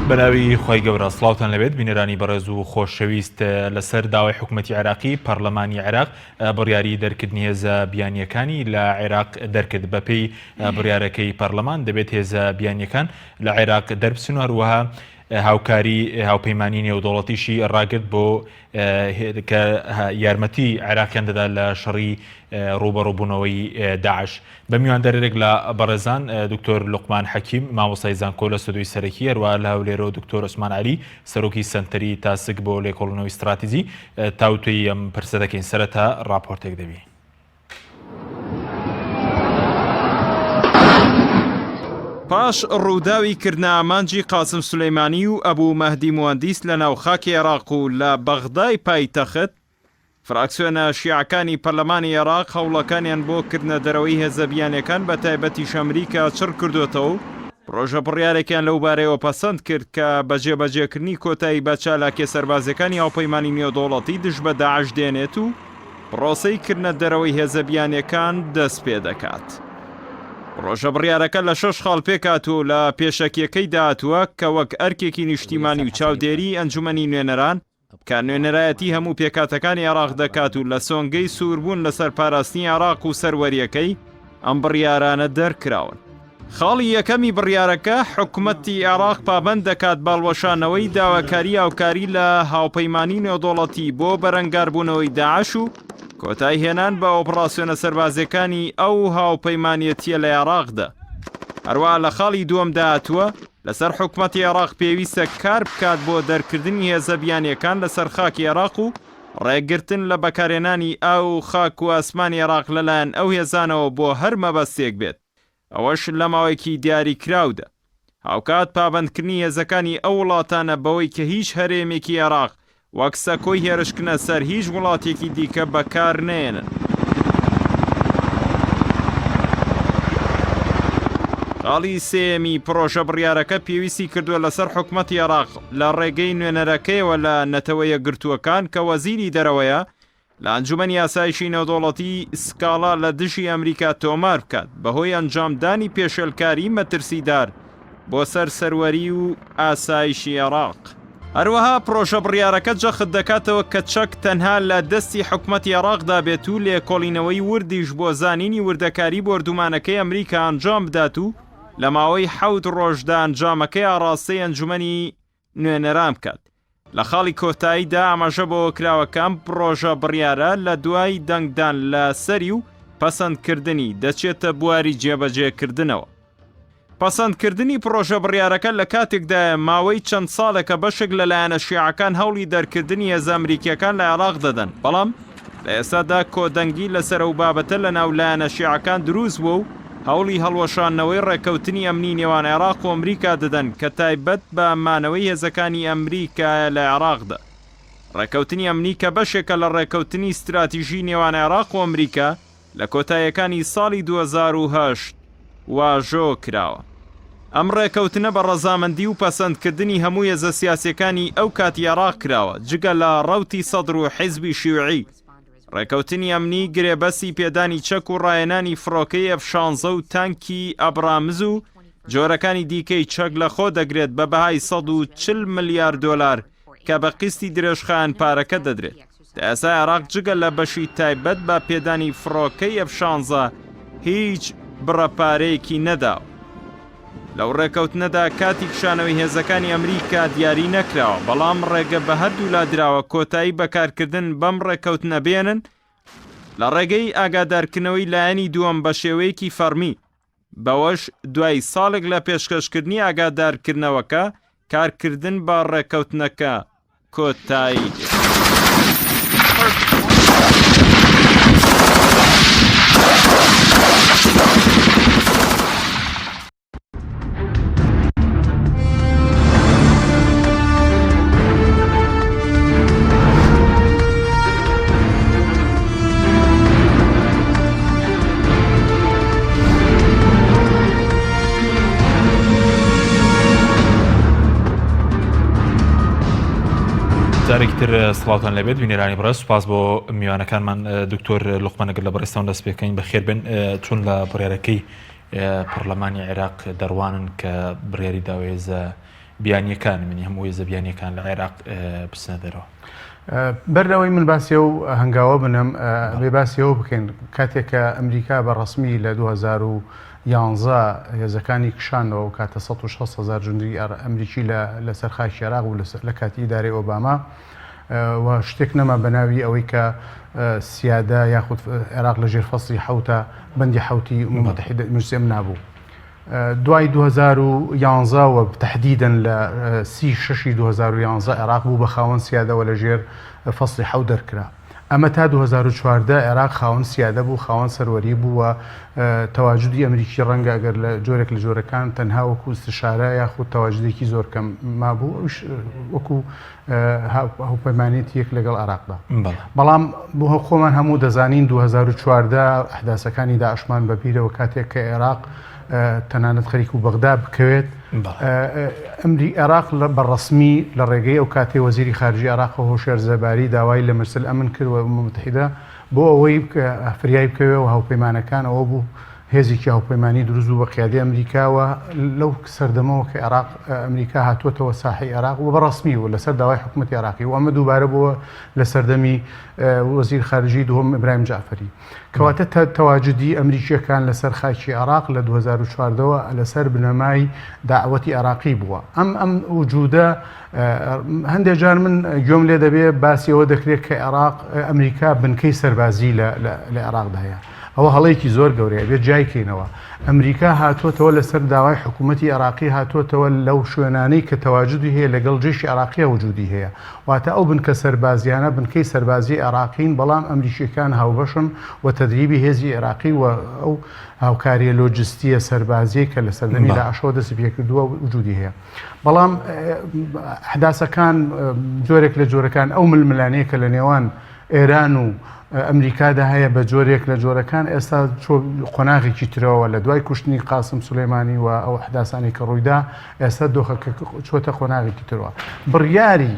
بەناوی خۆی گەورە سڵاوتان لەبێت بینەرانی بەڕێز و خۆشەویست لەسەر داوای حکوومەتی عێراقی پەرلەمانی عێراق بڕیاری دەرکردنی هێزە بیانیەکانی لە عێراق دەرکرد بەپێی بڕیارەکەی پەرلەمان دەبێت هێزە بیانیەکان لە عێراق دەربچن و هەروەها هاوکاری هاوپەیمانی نێودوڵەتیشی ڕاگرت بۆ کە یارمەتی عێراقیان دەدا لە شەڕی ڕوبەڕووبوونەوەی داعش. بە میواندەرێک لە بەڕێزان دکتۆر لوقمان حەکیم مامۆستای زانکۆ لە سەدۆی سەرەکی هەروە لە هەولێرە دکتۆر عوسمان عەلی سەرۆکی سەنتەری تاسک بۆ لێکۆڵینەوەی استراتیجی تاوتوی ئەم پرسە دەکەین سەرەتا راپۆرتێک دەبی. پاش ڕووداوی کردنە ئامانجی قاسم سولەیمانی و ئەبوو مەهدی موهەندیس لە ناوخاکی عێراق و لە بەغدای پایتەخت، فراکسیۆنە شیعەکانی پەرلەمانی عێراق هەوڵەکانیان بۆ کردنە دەرەوەی هێزە بیانیەکان بە تایبەتیش ئەمریکا چڕ کردوێتەوە و پرۆژە بڕیارێکیان لەو بارەیەوە پەسەند کرد کە بەجێبەجێکردنی کۆتایی بە چالاکێ سەربازەکانی هاوپەیمانی نێودوڵەتی دژ بە داعش دێنێت و پرۆسەی کردنە دەرەوەی هێزە بیانیەکان دەست پێ دەکات. ڕۆژە بڕیارەکە لە 6 خاڵ پێکاتوە لە پێشەکیەکەی داهاتووە کە وەک ئەرکێکی نیشتیمانی و چاودێری ئەنجومەنی نوێنەران کە نوێنەرایەتی هەموو پێکاتەکانی عێراق دەکات و لە سۆنگەی سووربوون لەسەر پاراستنی عێراق و سەروەریەکەی ئەم بڕیارانە دەرکراون. خاڵی یەکەمی بڕیارەکە حکوومەتی عێراق پابەند دەکات باڵوەشانەوەی داواکاری هاوکاری لە هاوپەیمانی نێودوڵەتی بۆ بەرەنگاربوونەوەی داعش و کۆتایی هێنان بە ئۆپراسیۆنە سەربازەکانی ئەو هاوپەیمانیەتیە لە عێراقدا. هەروە لە خاڵی دووەم داهاتووە لەسەر حکوومەتی عێراق پێویستە کار بکات بۆ دەرکردنی هێزە بیانیەکان لەسەر خاکی عێراق و ڕێگرتن لە بەکارهێنانی ئاو خاک و ئاسمانی عێراق لەلایەن ئەو هێزانەوە بۆ هەر مەبەستێک بێت. ئەوەش لە ماوەیەکی دیاری کراودا. هاوکات پابەندکردنی هێزەکانی ئەو وڵاتانە بەوەی کە هیچ هەرێمێکی عێراق وەک سەکۆی هێرشکنە سەر هیچ وڵاتێکی دیکە بەکار نێنن. خاڵی سێمی پرۆژە بڕیارەکە پێویستی کردووە لەسەر حکوومەتی عێراق لە ڕێگەی نوێنەرەکەیەوە لە نەتەوەیە گرتووەکان کە وەزیری دەرەوەیە لە ئەنجومەنی یاسایشی نێودوڵەتی سکاڵا لە دژی ئەمریکا تۆمار بکات بەهۆی ئەنجامدانی پێشێلکاری مەترسیدار بۆ سەر سەروەری و ئاسایشی عێراق. هەروەها پرۆژە بڕیارەکە جەخت دەکاتەوە کە چەک تەنها لە دەستی حکوومەتی عێراقدا بێت و لێکۆڵینەوەی وردیش بۆ زانینی وردەکاری بۆردومانەکەی ئەمریکا ئەنجام بدات و لە ماوەی 7 ڕۆژدا ئەنجامەکەی ئاڕاستەی ئەنجومەنی نوێنەران بکات. لە خاڵی کۆتاییدا ئاماژە بۆ کراوەکان پرۆژە بڕیارە لە دوای دەنگدان لە سەری و پەسەندکردنی دەچێتە بواری جێبەجێکردنەوە. پەسەندکردنی پرۆژە بڕیارەکە لە کاتێکدا ماوەی چەند ساڵێکە بەشێک لەلایەنە شیعەکان هەوڵی دەرکردنی هێزە ئەمریکیەکان لە عێراق دەدەن، بەڵام لە ئێستادا کۆدەنگی لەسەر ئەو بابەتە لە ناو لایەنە شیعەکان دروست بووە و هەوڵی هەڵوەشانەوەی ڕێکەوتنی ئەمنی نێوان عێراق و ئەمریکا دەدەن کە تایبەت بە مانەوەی هێزەکانی ئەمریکا لە عێراقدا. ڕێکەوتنی ئەمنی کە بەشێکە لە ڕێکەوتنی استراتیژی نێوان عێراق و ئەمریکا لە کۆتاییەکانی ساڵی 2008 واژۆ کراوە. ئەم ڕێکەوتنە بە ڕەزامەندی و پەسەندکردنی هەموو هێزە سیاسیەکانی ئەو کاتی عێراق کراوە جگە لە ڕەوتی سەدر و حیزبی شیوعی. ڕێکەوتنی ئەمنی گرێبەسی پێدانی چەک و ڕایەنانی فڕۆکەی F-16 و تانکی ئەبرامز و جۆرەکانی دیکەی چەک لە خۆ دەگرێت بە بەهای 140 ملیارد دۆلار کە بە قستی درێژخایەن پارەکە دەدرێت. ئێستا عێراق جگە لە بەشی تایبەت بە پێدانی فڕۆکەی F-16 هیچ بڕەپارەیەکی نەداوە. لەو ڕێکەوتنەدا کاتی کشانەوەی هێزەکانی ئەمریکا دیاری نەکراوە، بەڵام ڕێگە بە هەردوو لادراوە کۆتایی بەکارکردن بەم ڕێکەوتنە بێنن لە ڕێگەی ئاگادارکردنەوەی لایەنی دووەم بە شێوەیەکی فەرمی. بەوەش دوای ساڵێک لە پێشکەشکردنی ئاگادارکردنەوەکە کارکردن بە ڕێکەوتنەکە کۆتایی. جارێکتر سڵاوتان لەبێت بینێرانی بەڕێز، سوپاس بۆ میوانەکانمان دکتۆر لوقمانەگەر لە بەڕێستان دەست پێکەین بەخێر بن چون لە بڕیارەکەی پەرلەمانی عێراق دەڕوانن کە بڕیاری داوای هێزە بیانیەکان منی هەموو هێزە بیانیەکان لە عێراق بچنە دەرەوە. بەرەوەی من باسی و هەنگاوە بنم بێ باسیەوە بکەین کاتێک کە ئەمریکا بە ڕسمی لە 2011 هێزەکانی کشانەوە و کاتە 16,000 جوندی ئەمریکی لەسەر خاکی عێراق و لە کاتی ئیدارەی ئۆباما و شتێک نەما بەناوی ئەوەی کە سیادا یاخود عێراق لە ژێر فەسڵی حوتە بەندی حوتی متحیدە موسێم نابوو. دوای 2011 و تحديدا ل 6 2011 عێراق بوو بە خاوەن سیادەوە لە ژێر فەسڵی حەوت دەرکرا. ئەمە تا 2014 عێراق خاوەن سیادە بوو، خاوەن سەروەری بوو و تەواجودی ئەمریکی ڕەنگە ئەگەر لە جۆرێک لە جۆرەکان تەنها وەکو استشارە یاخود تەواجدێکی زۆر کەم مابوو وەکو هاوپەیمانێتی یەک لەگەڵ عێراقدا. بەڵام بۆ خۆمان هەموو دەزانین 2014 ئەحداسەکانی داعشمان بەبیرەوە کاتێک کە عێراق تەنانەت خەریک و بەغدا بکەوێت عێراق بەڕسمی لە ڕێگەی ئەو کاتێ وەزیری خارجی عێراق هۆشێر زەباری داوای لە مرسل ئەمن کرد و متحیدە بۆ ئەوەی فریای بکەوێ و هاوپەیمانەکان ئەوە بوو هێزێکی هاوپەیمانی دروست بوو بە قیادەی ئەمریکاوە لەو سەردەمەوە کە عێراق ئەمریکا هاتووەتەوە ساحی عێراق و بەڕسمی و لەسەر داوای حکوومەتی عێراقی و ئەمە دووبارە بووە لە سەردەمی وەزیر خارجی دووەم ئیبراهیم جعفەری کەواتە تەواجدی ئەمریکیەکان لەسەر خاکی عێراق لە 2014ەوە لەسەر بنەمای داعوەتی عێراقی بووە. ئەم وجودە هەندێک جار من گوێم لێ دەبێ باسی ئەوە دەکرێت کە عێراق ئەمریکا بنکەی سەربازی لە عێراقدایە. ئەوە هەڵەیەکی زۆر گەورەیە بێت جایکەینەوە. ئەمریکا هاتوۆتەوە لەسەر داوای حکوومەتی عێراقی هاتوۆتەوە لەو شوێنانەی کە تەواجدی هەیە لەگەڵ جێشی عێراقیە وجودی هەیە. واتە ئەو بنکە سەربازیانە بنکەی سەربازی عێراقین بەڵام ئەمریکیەکان هاوبەشن و تەدریبی هێزی عێراقی و ئەو هاوکاریە لۆجستیە سەربازیە کە لە سەردەمی داعشەوە دەست پێکردووە وجودی هەیە. بەڵام ئەحداسەکان جۆرێک لە جۆرەکان ئەو ململانەیە کە لە نێوان ئێران و ئەمریکادا هەیە بە جۆرێک لە جۆرەکان ئێستا قۆناغێکی ترەوە لە دوای کوشتنی قاسم سولەیمانی و ئەو ئەحداسانی کە ڕوویدا ئێستا دۆخەکە چۆتە قۆناغێکی ترەوە. بڕیاری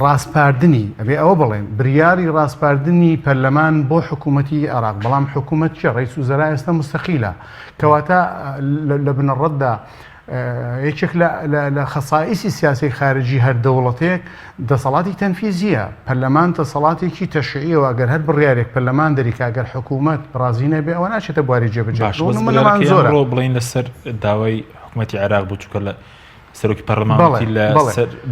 ڕاستپاردنی ئەبێ ئەوە بڵێن بڕیاری ڕاستپاردنی پەرلەمان بۆ حکوومەتی عێراق بەڵام حکوومەت چێ ڕئیس وزەرا ئێستا مستەقیلە کەواتە لە بنەڕەتدا یەکێک لە خەسائیسی سیاسی خارجی هەر دەوڵەتێک دەسەڵاتی تەنفیزیە پەرلەمان دەسەڵاتێکی تەشریعیەوە ئەگەر هەر بڕیارێک پەرلەمان دەریکا ئەگەر حکوومەت ڕازی نەبێ ئەوە ناچێتە بواری جێبەجێمان زۆرە بڵین لەسەر داوای حکوومەتی عێراق بوو چووکە لە سەرۆکی پەرلەمانتی لە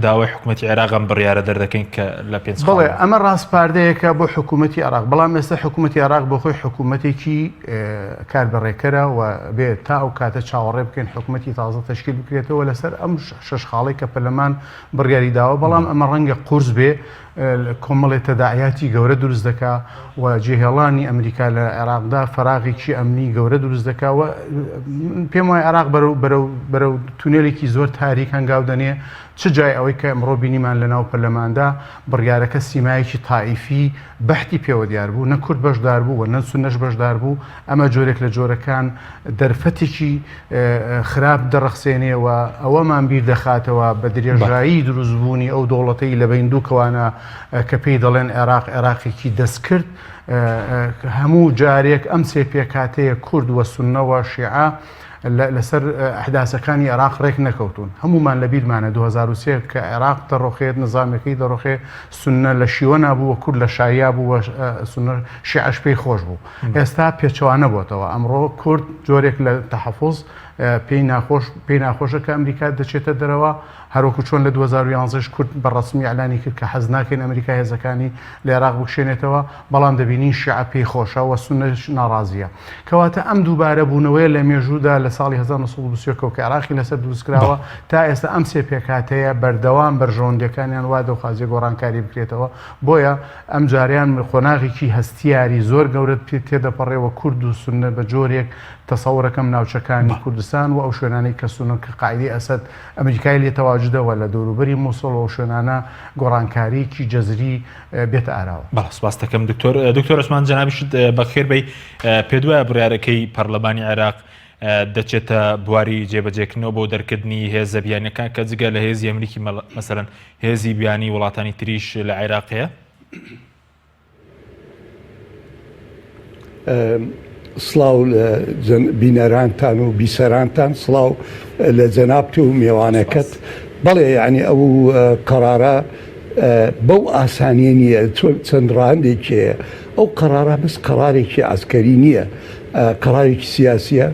داوای حکوومەتی عێراقم بڕیارە دەردەکەین کە لە پێنج بڵێ ئەمە ڕاستپاردەیەکە بۆ حکوومەتی عێراق بەڵام ئێستا حکوومەتی عێراق بۆ خۆی حکوومەتێکی کاربڕێکەرە و بێت تا ئەو کاتە چاوەڕێ بکەین حکوومەتی تازە تەشکیل بکرێتەوە لەسەر ئەم شەش خاڵی کە پەرلەمان بڕیاری داوە بەڵام ئەمە ڕەنگە قورس بێ کۆمەڵێت تەداعیاتی گەورە دروست دەکا و جێهێڵانی ئەمریکا لە عێراقدا فەراغێکی ئەمنی گەورە دروست دەکا و پێم وایە عێراق بەرەو تونێلێکی زۆر تاریک هەنگاو دەنێ چ جای ئەوەی کە ئەمڕۆ بینیمان لە ناو پەرلەماندا بڕیارەکە سیمایەکی تائیفی بەحتی پێوە دیار بوو نە کورد بەشدار بوو و نە سونەش بەشدار بوو ئەمە جۆرێک لە جۆرەکان دەرفەتێکی خراپ دەڕەخسێنێەوە ئەوەمان بیر دەخاتەوە بە درێژایی دروستبوونی ئەو دەوڵەتەی لە بین دوو کەوانە کە پێی دەڵێن عێراقێکی دەست کرد هەموو جارێک ئەم سێ پێکاتەیە کورد وە سونەوە شیعە لەسەر ئەحداسەکانی عێراق ڕێک نەکەوتون هەمومان لە بیرمانە 2023 کە عێراق دەڕۆخێت نظامەکەی دەڕۆخێ سونە لە شیوە نابوو و کورد لە شاییا بوو سونە شیعەش پێی خۆش بوو ئێستا پێچەوانە بۆتەوە ئەمڕۆ کورد جۆرێک لە تەحەفوز پێی ناخۆشە کە ئەمریکا دەچێتە دەرەوە هەروەکو چۆن لە 2011 کورد بەڕسمی ئەعلانی کرد کە حەز ناکەین ئەمریکا هێزەکانی لە عێراق بکشێنێتەوە بەڵام دەبینین شیعە پێی خۆشە و سونەش ناڕازیە کەواتە ئەم دووبارە بوونەوەی لە مێژوودا لە ساڵی 1920 کە عێراقی لەسەر دروستکراوە تا ئێستا ئەم سێ پێکاتەیە بەردەوام بەرژەوەندەکانیان وا دەخوازیە گۆڕانکاری بکرێتەوە بۆیە ئەم جاریان خۆناغێکی هەستیاری زۆر گەورە تێدەپەڕێەوە کورد و سونە بە جۆرێک تەسەوڕەکەم ناوچەکانی کوردستان و ئەو شوێنانەی کە سونن کە قاعدەی ئەسەد ئەمریکای لێ تەواجدەوە لە دەوروبەری مووسڵ و شوێنانە گۆڕانکاریکی جەزری بێتە ئاراوە. بەڵێ سپاس دەکەم دکتۆر عوسمان جەنابیشت بەخێر بەی پێ دوایە بڕیارەکەی پەرلەمانی عێراق دەچێتە بواری جێبەجێکردنەوە بۆ دەرکردنی هێزە بیانیەکان کە جگە لە هێزی ئەمریکی مەسەلەن هێزی بیانی وڵاتانی تریش لە عێراقەیە؟ سڵاو بینەرانتان و بیسەرانتان سڵاو لە جەنابت و میێوانەکەت بەڵێ یعنی ئەو قەرارە بەو ئاسانیە نییە چەند ڕاندێکێ ئەو قەرارە بەس قەرارێکی ئاسکەری نییە قەرارێکی سیاسیە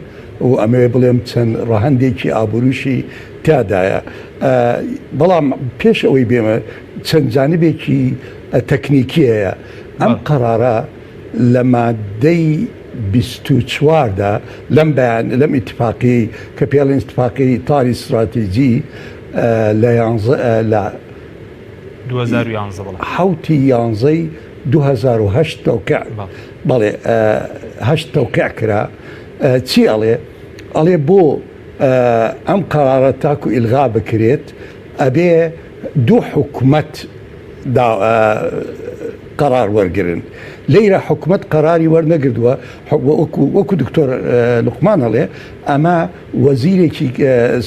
و ئەمەوێ بڵێم چەند ڕەهەندێکی ئابرووشی تیادایە بەڵام پێش ئەوەی بێمە چەند جانبێکی تەکنیکیەیە ئەم قەرارە لە مادەی 24دا لەم ئیتفاقی کە پێڵێن ئیتفاقی تاری استراتیجی لە 2011 حوتی یانزەی 2008 تەوقیع بەڵێ 8 تەوقیع کرا چی ئەڵێ بۆ ئەم قەرارە تاکو ئیلغا بکرێت ئەبێ دوو حکومەت قرار وەرگرن لەیرە حکومت قراری وەرنەگردووە وەکو دکتۆر لوقمان ئەڵێ ئەمە وەزیرێکی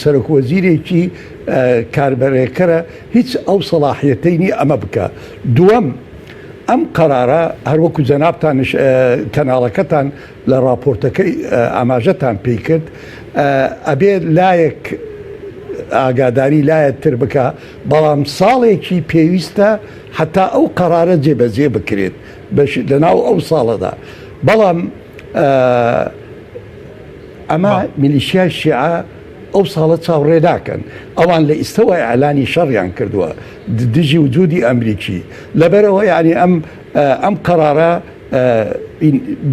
سەرۆک وەزیرێکی کاربەرێکەرە هیچ ئەو سەلاحیەتەینی ئەمە بکە دووەم ئەم قەرارە هەروەکو جەنابتان کەناڵەکەتان لە راپۆرتەکەی ئاماژەتان پێی کرد ئەبێ لایەک ئاگاداری لایەتتر بکە بەڵام ساڵێکی پێویستە حتا ئەو قەرارە جێبەجێ بکرێت لەناو ئەو ساڵەدا بەڵام ئەمە میلیشیای شیعە ئەو ساڵە چاوڕێ ناکەن ئەوان لە ئیستەوە ئەعلانی شەڕیان کردووە دژی وجودی ئەمریکی لەبەرەوە یعنی ئەم قەرارە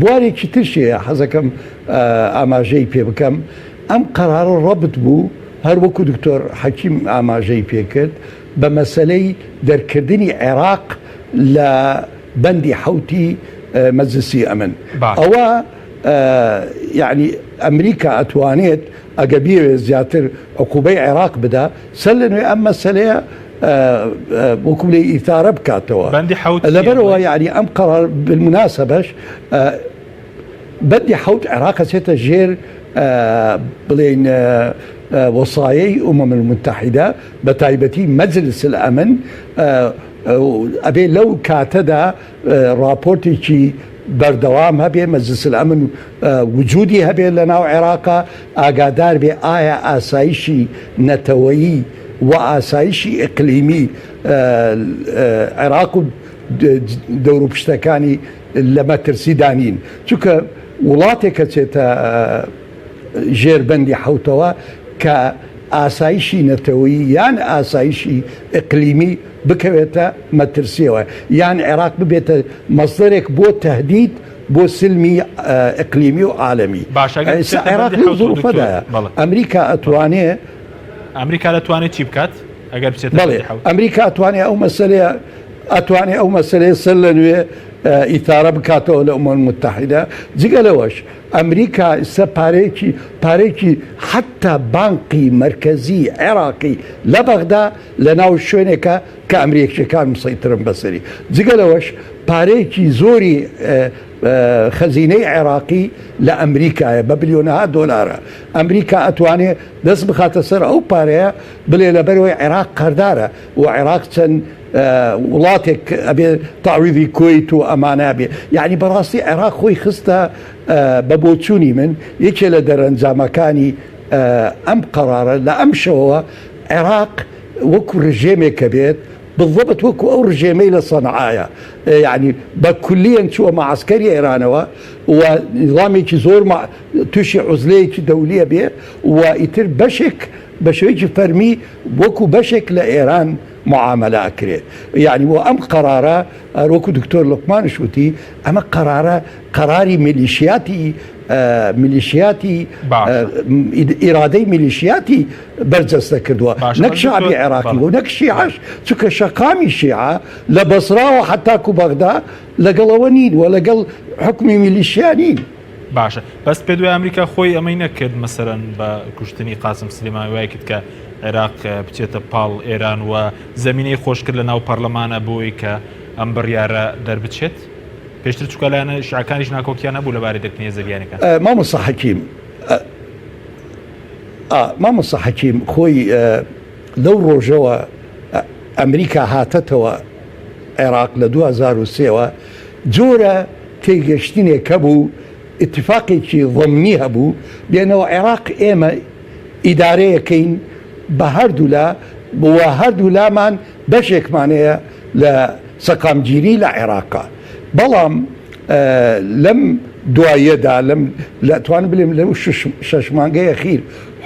بوارێکی ترشەیە حەزەکەم ئاماژەی پێ بکەم ئەم قەرارە ڕەبت بوو هەر وەکو دکتۆر حەکیم ئاماژەی پێکرد بە مەسەلەی دەرکردنی عێراق لە بەندی حوتی مەجلسی ئەمن ئەوە یعنی ئەمریکا ئەتوانێت ئەگە بیوێ زیاتر عقوبەی عێراق بدا سەر لە نوێ ئەم مەسەلەیە وەکو لێ ئیثارە بکاتەوە لەبەرەوە یعنی ئەم قەرار بالمناسبەش بەندی حوت عێراق چێتە ژێر بڵێن وەسایەی المتحدە بە تایبەتی مەجلس الئەمن ئەبێ لەو کاتەدا راپۆرتێکی بەردەوام هەبێ مەجلس الئەمن وجودی هەبێ لە ناو عێراقا ئاگادار بێ ئایا ئاسایشی نەتەوەیی و ئاسایشی ئیقلیمی عێراق و دەور و پشتەکانی لە مەترسی دانین چونکە وڵاتێکە چێتە ژێربەندی حوتەوە کە ئاسایشی نەتەوەیی یان ئاسایشی ئیقلیمی بکەوێتە مەترسیەوە یان عێراق ببێتە مەصدەرێک بۆ تەهدید بۆ سلمی ئیقلیمی و عالەمی عێراق لەو زوروفەدایە ئەمریکا ئەتوانێت ئەمریکا دەتوانێت چی بکات ئەگەر بچێت بەڵێ ئەمریکا ئەتوانێت ئەو مەسەلەیە سەر لە نوێ ئیتارە بکاتەوە لە ئومەم متحیدە جگە لەوەش ئەمریکا ئێستا پارێکی حتا بانقی مرکزی عێراقی لە بەغدا لە ناو شوێنێکە کە ئەمریکیەکان مسەیترن بەسەری جگە لەوەش پارەیەکی زۆری خەزینەی عێراقی لە ئەمریکایە بە بلیۆنەها دۆلارە ئەمریکا ئەتوانێت دەست بخاتە سەر ئەو پارەیە بڵێ لەبەرەوەی عێراق قەردارە و عێراق چەند وڵاتێک ئەبێ تاویدی کۆیت و ئەمانە بێ یعنی بەڕاستی عێراق خۆی خستە بە بۆچوونی من یەکێ لە دەرەنجامەکانی ئەم قەرارە لە ئەم شەوەوە عێراق وەکو ڕژێمێکە بێت بالضبط وەکو ئەو ڕژێمەی لە سەنعایە یعنی بە کولیەن چووە مەعسکەری ئێرانەوە و نظامێکی زۆر تووشی عوزلەیەکی دەولیە بێ و ئیتر بەشێک بە شێوەیەکی فەرمی وەکو بەشێک لە ئێران معاملە ئەکرێت یعنی بۆ ئەم قەرارە وەکو دکتۆر لوقمانش وتی ئەمە قەراری میلیشیاتی ئیرادەی میلیشیاتی بەرجەستە کردووە نەک شعبی عێراقی و نەک شیعەش چونکە شەقامی شیعە لە بەسراوە حتاکو بەغدا لەگەڵەوە نین و لەگەڵ حکمی میلیشیا نین باشە بەس پێ دوای ئەمریکا خۆی ئەمەی نەکرد مەسەرەن بە کوشتنی قاسم سلیمانی وای کرد کە عێراق بچێتە پاڵ ئێران و زەمینەی خۆشکرد لە ناو پەرلەمانە بۆی کە ئەم بڕیارە دەربچێت پێشتر چووکە لایەنە شیعەکانیش ناکۆکیان نەبوو لەبارەی دەرکردنی زەریانەکان مامۆستا حەکیم خۆی لەو ڕۆژەوە ئەمریکا هاتەتەوە عێراق لە 2003ەوە جۆرە تێگەشتنێکە بوو اتفاقێکی ضمنی هەبوو بێنەوە عێراق ئێمە ئیدارەیەکەین بە هەردوو لامان بەشێکمانەیە لە سەقامگیری لە عێراقا بەڵام لەم دوایەدا توانم بڵێم لەو شەش مانگەی ئەخیر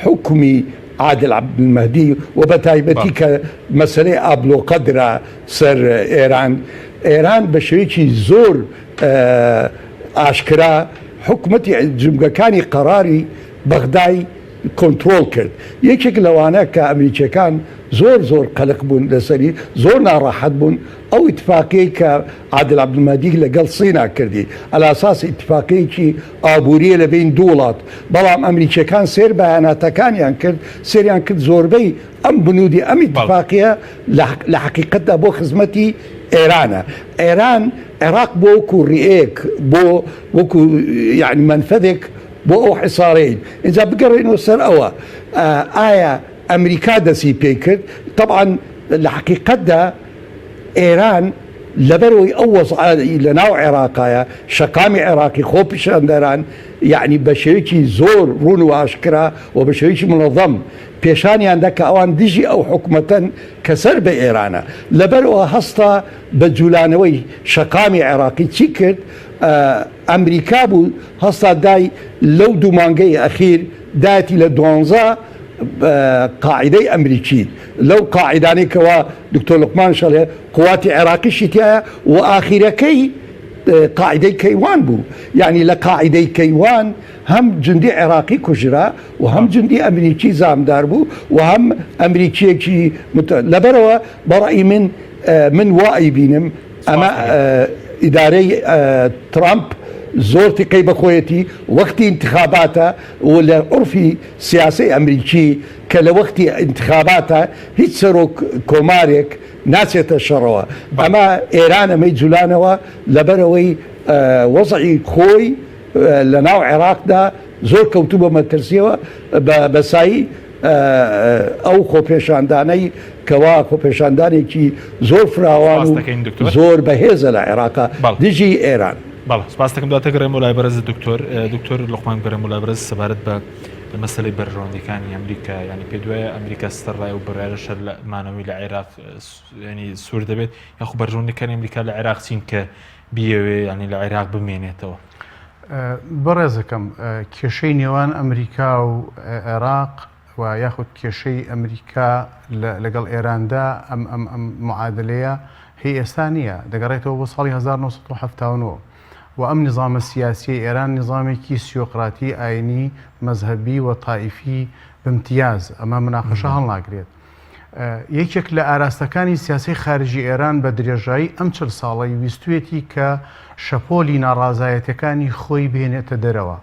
حکومی عادل عەبدولمەهدی و بە تایبەتی کە مەسەلەی ئابلۆقەدرا سەر ئێران بە شێوەیەکی زۆر ئاشکرا حکومەتی جمگەکانی قەراری بەغدای کۆنترۆل کرد یەکێک لەوانە کە ئەمریکیەکان زۆر قەلق بوون لەسەری زۆر ناڕەحەت بوون ئەو ئیتفاقیەی کە عادل عەبدولمەهدی لەگەڵ سینا کردی ئەلە ئاساس ئیتفاقیەکی ئابووریە لە بین دوو وڵات بەڵام ئەمریکیەکان سێر بەیاناتەکانیان کرد سێریان کرد زۆربەی ئەم بنوودی ئەم ئیتفاقیە لە حەقیقەتدا بۆ خزمەتی ئێرانە عێراق بۆ وەکو ڕێیەک بۆ وەکو یعنی منفەدێک بۆ ئەو حیسارەین اینجا بگەڕێنەوە سەر ئەوە ئایا ئەمریکا دەستی پێی کرد طبعا لە حەقیقەتدا ئێران لەبەرەوەی ئەو وەزعی لە ناو عێراقایە شەقامی عێراقی خۆ پیشاندەران یعنی بە شێوەیەکی زۆر ڕوون و ئاشکرا و بە شێوەیەکی منەظەم پێشانیان دەکە ئەوان دژی ئەو حکومەتەن کە سەر بە ئێرانە لەبەرەوە هەستا بە جوولانەوەی شەقامی عێراقی چی کرد ئەمریکا بوو هەستا دای لەو دوو مانگەی ئەخیر دایەتی لە 12 قاعدەی ئەمریکی لەو قاعدانێکەوە دکتۆر لوقمان شەڵێ قواتی عێراقیشی تایە و ئاخیرەکەی قاعدەی کەیوان بوو یعنی لە قاعدەی کەیوان هەم جندی عێراقی کوژرا و هەم جندی ئەمریکی زامدار بوو و هەم ئەمریکیەکی لەبەرەوە بەڕای من وای بینم ئەمە ئیدارەی ترامپ زۆر تقەی بەخۆیەتی وەختی انتخاباتە و لە عورفی سیاسی ئەمریکی کە لە وەختی انتخاباتە هیچ سەرۆک کۆمارێک ناچێتە شەڕەوە ئەمە ئێران ئەمەی جوولانەوە لەبەرەوەی وەزعی خۆی لە ناو عێراقدا زۆر کەوتوو بە مەترسیەوە بەسایی ئەو خۆپێشاندانەی کەوا خۆپێشاندانێکی زۆر فراوان و زۆر بەهێزە لە عێراقا دژی ئێران سپاس دەکەم دواتە گەڕێم و لای بەرز دکتۆر لوقمان گەڕێم و لای بەرز سەبارەت بە مەسەلەی بەرژەوەندەکانی ئەمریکا ینی پێ دوایە ئەمریکا ستەڕای و بڕیارەشە لە مانەوەی لە عێراق ینی سوور دەبێت یاخو بەرژەوەندەکانی ئەمریکا لە عێراق چین کە بیەوێ ینی لە عێراق بمێنێتەوە بەڕێزەکەم کێشەی نێوان ئەمریکا و عێراق و یاخود کێشەی ئەمریکا لەگەڵ ئێراندا ئەم معادلەیە هی ئێستا نییە دەگەڕێتەوە بۆ ساڵی 1970 و ئەم نظامە سیاسی ئێران نظامێکی سیۆقراتی ئاینی مەزهبی و تائیفی بامتیاز ئەمە مناقەشە هەڵناگرێت یەکێک لە ئاراستەکانی سیاسی خارجی ئێران بە درێژایی ئەم 40 ساڵەی ویستوێتی کە شەپۆلی ناڕازایەتەکانی خۆی بێنێتە دەرەوە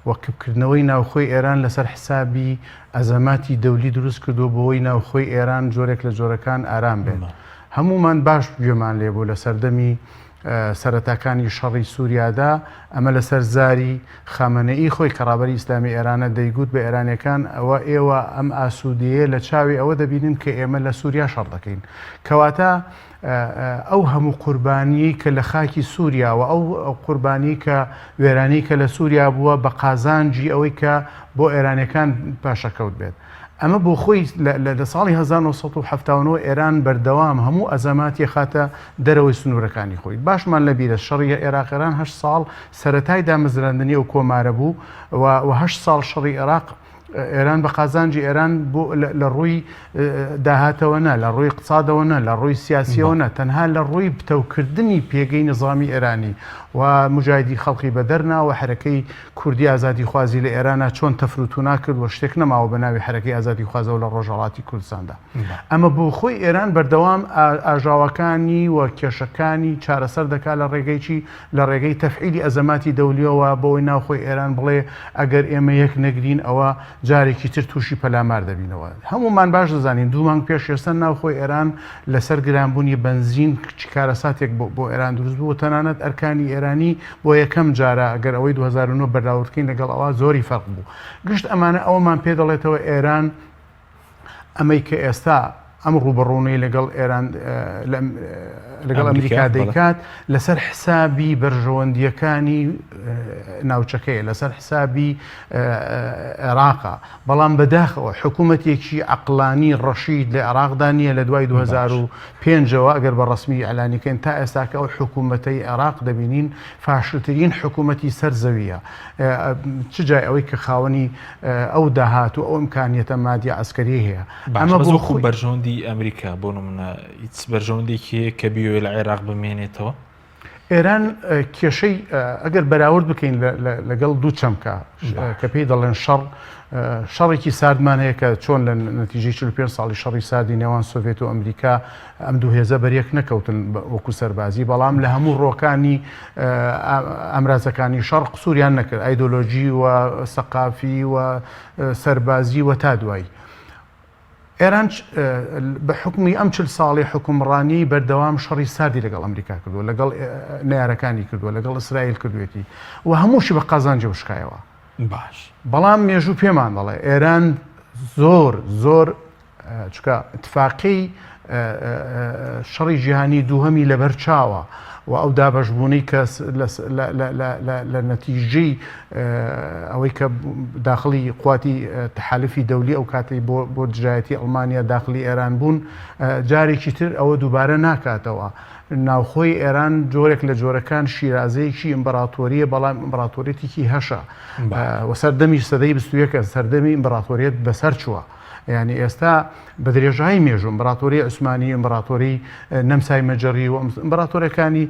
وەکبکردنەوەی ناوخۆی ئێران لەسەر حسابی ئەزەماتی دەولی دروست کردو بەوەی ناوخۆی ئێران جۆرێک لە جۆرەکان ئارام بێت هەمومان باش گوێمان لێبوو لە سەردەمی سەرەتاکانی شەڕی سووریادا ئەمە لەسەر زاری خامنەئی خۆی کە ڕابەری ئیسلامی ئێرانە دەیگوت بە ئێرانیەکان ئەوە ئێوە ئەم ئاسوودەیە لە چاوی ئەوە دەبینن کە ئێمە لە سووریا شەڕ دەکەین کەواتە ئەو هەموو قوربانی کە لە خاکی سووریا و ئەو قوربانی کە وێرانی کە لە سووریا بووە بە قازانجی ئەوەی کە بۆ ئێرانیەکان پاشەکەوت بێت ئەمە بۆ خۆی لە ساڵی 1970 ئێران بەردەوام هەموو ئەزەماتی خاتە دەرەوەی سنوورەکانی خۆی باشمان لەبیرە شەڕی عێراقیران 8 ساڵ سەرەتای دامەزراندنی ئەو کۆمارە بوو و 8 ساڵ شەڕی عێراق ئێران بە قازانجی ئێران بۆ لە ڕووی داهاتەوە نە لە ڕووی اقتصادەوە نە لە ڕووی سیاسیەوە نە تەنها لە ڕووی بتەوکردنی پێگەی نظامی ئێرانی و مجاهدی خەڵقی بەدەرنا و حرەکەی کوردی ئازادی خوازی لە ئێرانە چۆن تەفروتونا کرد و شتێک نەماوە بە ناوی حرەکەی ئازادی خوازەوە لە ڕۆژهەڵاتی کوردستاندا ئەمە بۆ خۆی ئێران بەردەوام ئاژاوەکانی و کێشەکانی چارەسەر دەکات لە ڕێگەیکی لە ڕێگەی تەفعیلی ئەزەماتی دەولیەوە بۆی ناوخۆی ئێران بڵێ ئەگەر ئێمە یەک نەگرین ئەوە جارێکی تر تووشی پەلامار دەبینەوە هەمومان باش دەزانین دوو مانگ پێش ئێستا ناوخۆی ئێران لەسەر گرانبوونی بەنزین کارەساتێک بۆ ئێران دروست بوو تەنانەت ئەرکانی ئێرانی بۆ یەکەم جارە ئەگەر ئەوەی 2009 بەراوردکەین لەگەڵ ئەوە زۆری فەرق بوو گشت ئەمانە ئەوەمان پێ دەڵێتەوە ئێران ئەمەی کە ئێستا ئەم ڕوبەڕوونەی لەگەڵ ئێران لەگەڵ ئەمریکا دەیکات لەسەر حسابی بەرژەوەندیەکانی ناوچەکەی لەسەر حسابی عێراقا بەڵام بەداخەوە حکوومەتێکی عەقڵانی ڕەشید لە عێراقدا نییە لە دوای 2005ەوە ئەگەر بە ڕسمی ئەلانیکەن تا ئێستاکە ئەو حکوومەتەی عێراق دەبینین فاشلترین حکوومەتی سەرزەویە چ جای ئەوەی کە خاوەنی ئەو داهات و ئەو ئیمکانیەتە مادی عەسکەری هەیە ئەمە بۆ خۆ بەرژەوەندی ئەمریکا بۆ نمونە هیچ بەرژەوەندێکی کە بیوێ لە عێراق بمێنێتەوە ئێران کێشەی ئەگەر بەراورد بکەین لەگەڵ دوو چەمکە کە پێی دەڵێن شەڕێکی ساردمان هەیە کە چۆن لە نەتیجەی 45 ساڵی شەڕی ساردی نێوان سۆڤێت و ئەمریکا ئەم دوو هێزە بەریەک نەکەوتن وەکو سەربازی بەڵام لە هەموو ڕۆکانی ئەمرازەکانی شەڕ قسووریان نەکرد ئایدۆلۆژی و سەقافی و سەربازی و تا دوایی ئێران بە حکومی ئەم 40 ساڵی حکومڕانی بەردەوام شەڕی ساردی لەگەڵ ئەمریکا کردووە لەگەڵ نارەکانی کردووە لەگەڵ ئیسرائیل کردوێتی و هەمووشی بە قازانجە وشکایەوە باش بەڵام مێژوو پێمان دەڵێ ئێران زۆر چکە اتفاقی شەڕی جیهانی دووهەمی لەبەر چاوە و ئەو دابەشبوونی کە لە نەتیجەی ئەوەی کە داخلی قواتی تحالفی دەولی ئەو کاتی بۆ دژایەتی ئەڵمانیا داخلی ئێران بوون جارێکی تر ئەوە دووبارە ناکاتەوە ناوخۆی ئێران جۆرێک لە جۆرەکان شیرازەیەکی ئیمبراتۆریە بەڵام ئیمبراتۆریەتێکی هەشە و سەردەمی سەدەی 21 سەردەمی ئیمبراتۆریەت بەسەر چووە یعنی ئێستا بە درێژایی مێژوو ئیمبراتۆری عوسمانی ئیمبراتۆری نەمسای مەجەڕی و ئیمبراتۆرەکانی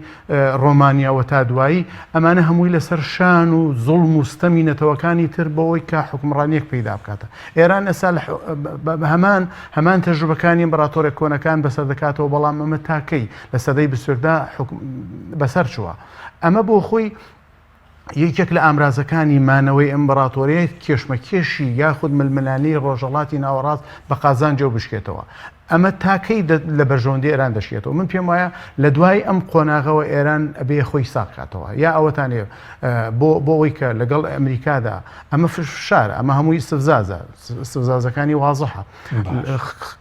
ڕۆمانیا و تا دوایی ئەمانە هەمووی لەسەر شان و زوڵم و ستەمی نەتەوەکانی تر بەوەی کە حکومڕانیەک پەیدا بکاتە ئێران ئێستا هەمان تەجروبەکانی ئیمبراتۆرە کۆنەکان بەسەر دەکاتەوە بەڵام ئەمە تاکەی لە سەدەی 20دا بەسەر چووە ئەمە بۆ خۆی یەکێک لە ئامرازەکانی مانەوەی ئەمبراتۆریەت کێشمەکێشی یاخود ململانی ڕۆژەڵاتی ناوەڕاست بە قازانجە و بشکێتەوە ئەمە تاکەی لە بەرژەوەندی ئێران دەشێتەوە من پێم وایە لە دوای ئەم قۆناغەوە ئێران ئەبێ خۆی ساقاتەوە یا ئەوەتانێ بۆ ئەوەی کە لەگەڵ ئەمریکادا ئەمە فشارە ئەمە هەمووی استفزازەکانی وازەحە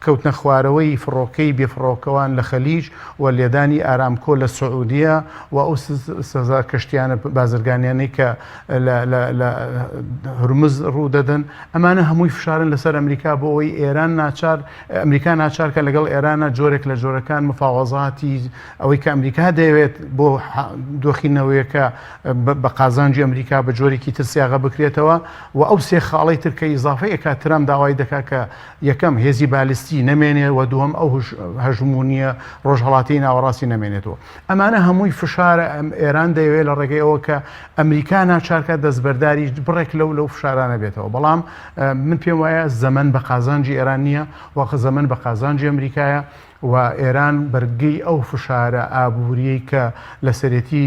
کەوتنە خوارەوەی فڕۆکەی بێفڕۆکەوان لە خەلیج و لێدانی ئارامکۆ لە سعودیە و ئەو سەزا کەشتیانە بازرگانیانەی کە لە هورمز ڕوو دەدەن ئەمانە هەمووی فشارن لەسەر ئەمریکا بۆ ئەوەی ئێران ئەمریکا ناچارکە لەگەڵ ئێرانە جۆرێک لە جۆرەکان مفاوەزاتی ئەوەی کە ئەمریکا دەیەوێت بۆ دۆخینەوەیەکە بە قازانجی ئەمریکا بە جۆرێکی تر سیاغە بکرێتەوە و ئەو سێ خاڵی ترکە ئیزافەیە کە ترام داوای دەکات کە یەکەم هێزی بالیستی نەمێنێ و دووەم ئەو هەژمونیە ڕۆژهەڵاتی ناوەڕاستی نەمێنێتەوە ئەمانە هەمووی فشارە ئێران دەیەوێت لە ڕێگەی ئەوە کە ئەمریکا ناچارکە دەستبەرداری بڕێک لەو فشارانە بێتەوە بەڵام من پێم وایە زەمن بە قازانجی ئێران نییە وەخە زەمن بە قازانجی ئەمریکایە و ئێران بەرگەی ئەو فشارە ئابوووریەی کە لە سەرەتی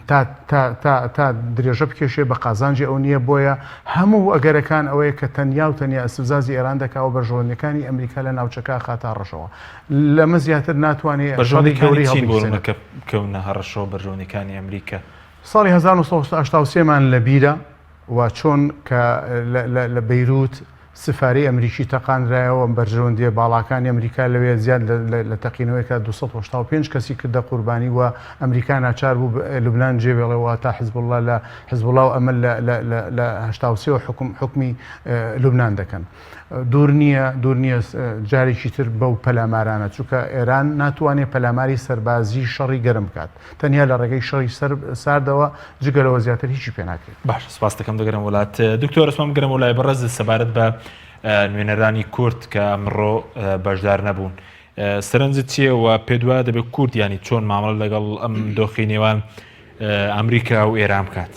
تا درێژە بکێشێ بە قازانجی ئەو نییە بۆیە هەموو ئەگەرەکان ئەوەیە کە تەنیا و تەنیا ئەسفزازی ئێران دەکاوە بەرژەوەندەکانی ئەمریکا لە ناوچەکە خاتە ڕەشەوە لەمە زیاتر ناتوانێت کەونە هەڕەشەوە بەرژەوەندەکانی ئەمریکا ساڵی 1983مان لە بیرە و چۆن کە لە بەیروت سفاری ئەمریکی تەقاندرایەوە بەرژەوەندیە باڵاکانی ئەمریکا لەوێ زیاد لە تەقینەوەیکە 285 کەسی کردە قوربانی و ئەمریکا ناچار بوو لوبنان جێبێڵەوە تا حزب الله لە حزب الله و ئەمە لە 83 حکمی لوبنان دەکەن دوور نییە جارێکی تر بەو پەلامارانە چونکە ئێران ناتوانێت پەلاماری سەربازی شەڕی گەرم بکات تەنیا لە ڕێگەی شەڕی ساردەوە جگەلەوە زیاتر هیچی پێ ناکرێت. باش سپاس دەکەم دەگەرم وڵات دکتۆر ئەسمام گەرم وڵای بەڕێز سەبارەت بە نوێنەرانی کورد کە ئەمڕۆ بەشدار نەبوون سەرنجت چییە و پێ دوایە دەبێت کورد ینی چۆن مامەڵە لەگەڵ ئەم دۆخی نێوان ئەمریکا و ئێران بکات؟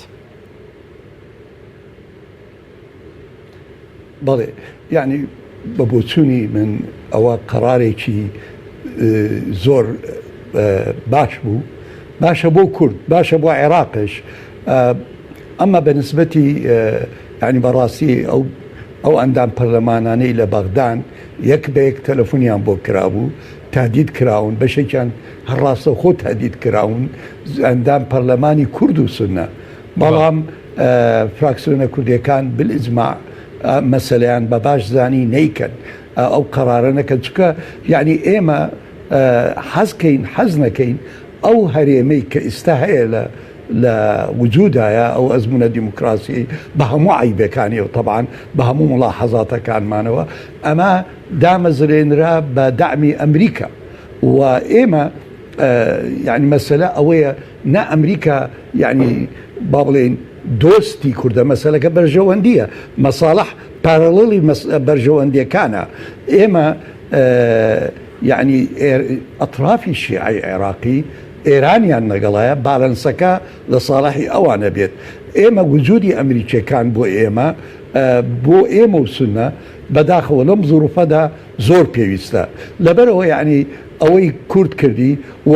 بەڵێ یعنی بە بۆچوونی من ئەوە قەرارێکی زۆر باش بوو باشە بۆ کورد باشە بۆ عێراقش ئەمە بە نسبەتی ینی بەڕاستی ئەو ئەندام پەرلەمانانەی لە بەغدان یەک بە یەک تەلەفۆنیان بۆ کرابوو تادید کراون بەشێکیان هەڕاستە خۆ تادید کراون ئەندام پەرلەمانی کورد و سونە بەڵام فراکسیۆنە کوردیەکان بالئیجماع مەسەلەیان بە باش زانی نەیکەن ئەو قەرارە نەکەن چکە یعنی ئێمە حەز نەکەین ئەو هەرێمەی کە ئێستا هەیە لە وجودایە ئەو ئەزمونە دیموکراسی بە هەموو عیبەکانی و طبعاً بە هەموو ملاحەزاتەکانمانەوە ئەمە دامەزرێنرا بە دعمی ئەمریکا و ئێمە يعني مەسەلە ئەوەیە نە ئەمریکا يعني با بڵێن دۆستی کوردە مەسەلەکە بەرژەوەندیە مەساڵح پارەڵڵی بەرژەوەندیەکانە ئێمە يعني ئەطرافی شیعی عێراقی ئێرانیان لەگەڵایە باڵەنسەکە لە ساڵحی ئەوانە بێت ئێمە وجودی ئەمریکیەکان بۆ ئێمە و سنە بەداخەوە لەم زوروفەدا زۆر پێویستە لەبەرەوە یعنی ئەوەی کورد کردی و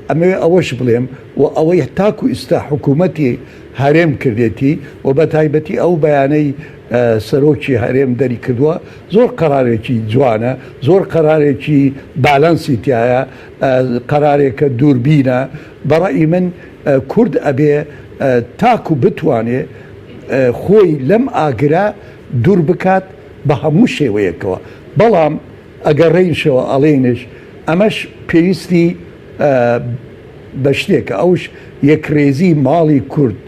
ئەمەوێ ئەوەش بڵێم و ئەوەی تاکو ئێستا حکوومەتی هەرێم کردێتی و بە تایبەتی ئەو بەیانەی سەرۆکی هەرێم دەری کردووە زۆر قەرارێکی جوانە زۆر قەرارێکی بالانسی تایە قەرارێکە دووربینە بەڕای من کورد ئەبێ تاکو بتوانێ خۆی لەم ئاگرا دوور بکات بە هەموو شێوەیەکەوە بەڵام ئەگەڕێنشەوە ئەڵێنش ئەمەش پێویستی بە شتێکە ئەوش یەکڕێزی ماڵی کورد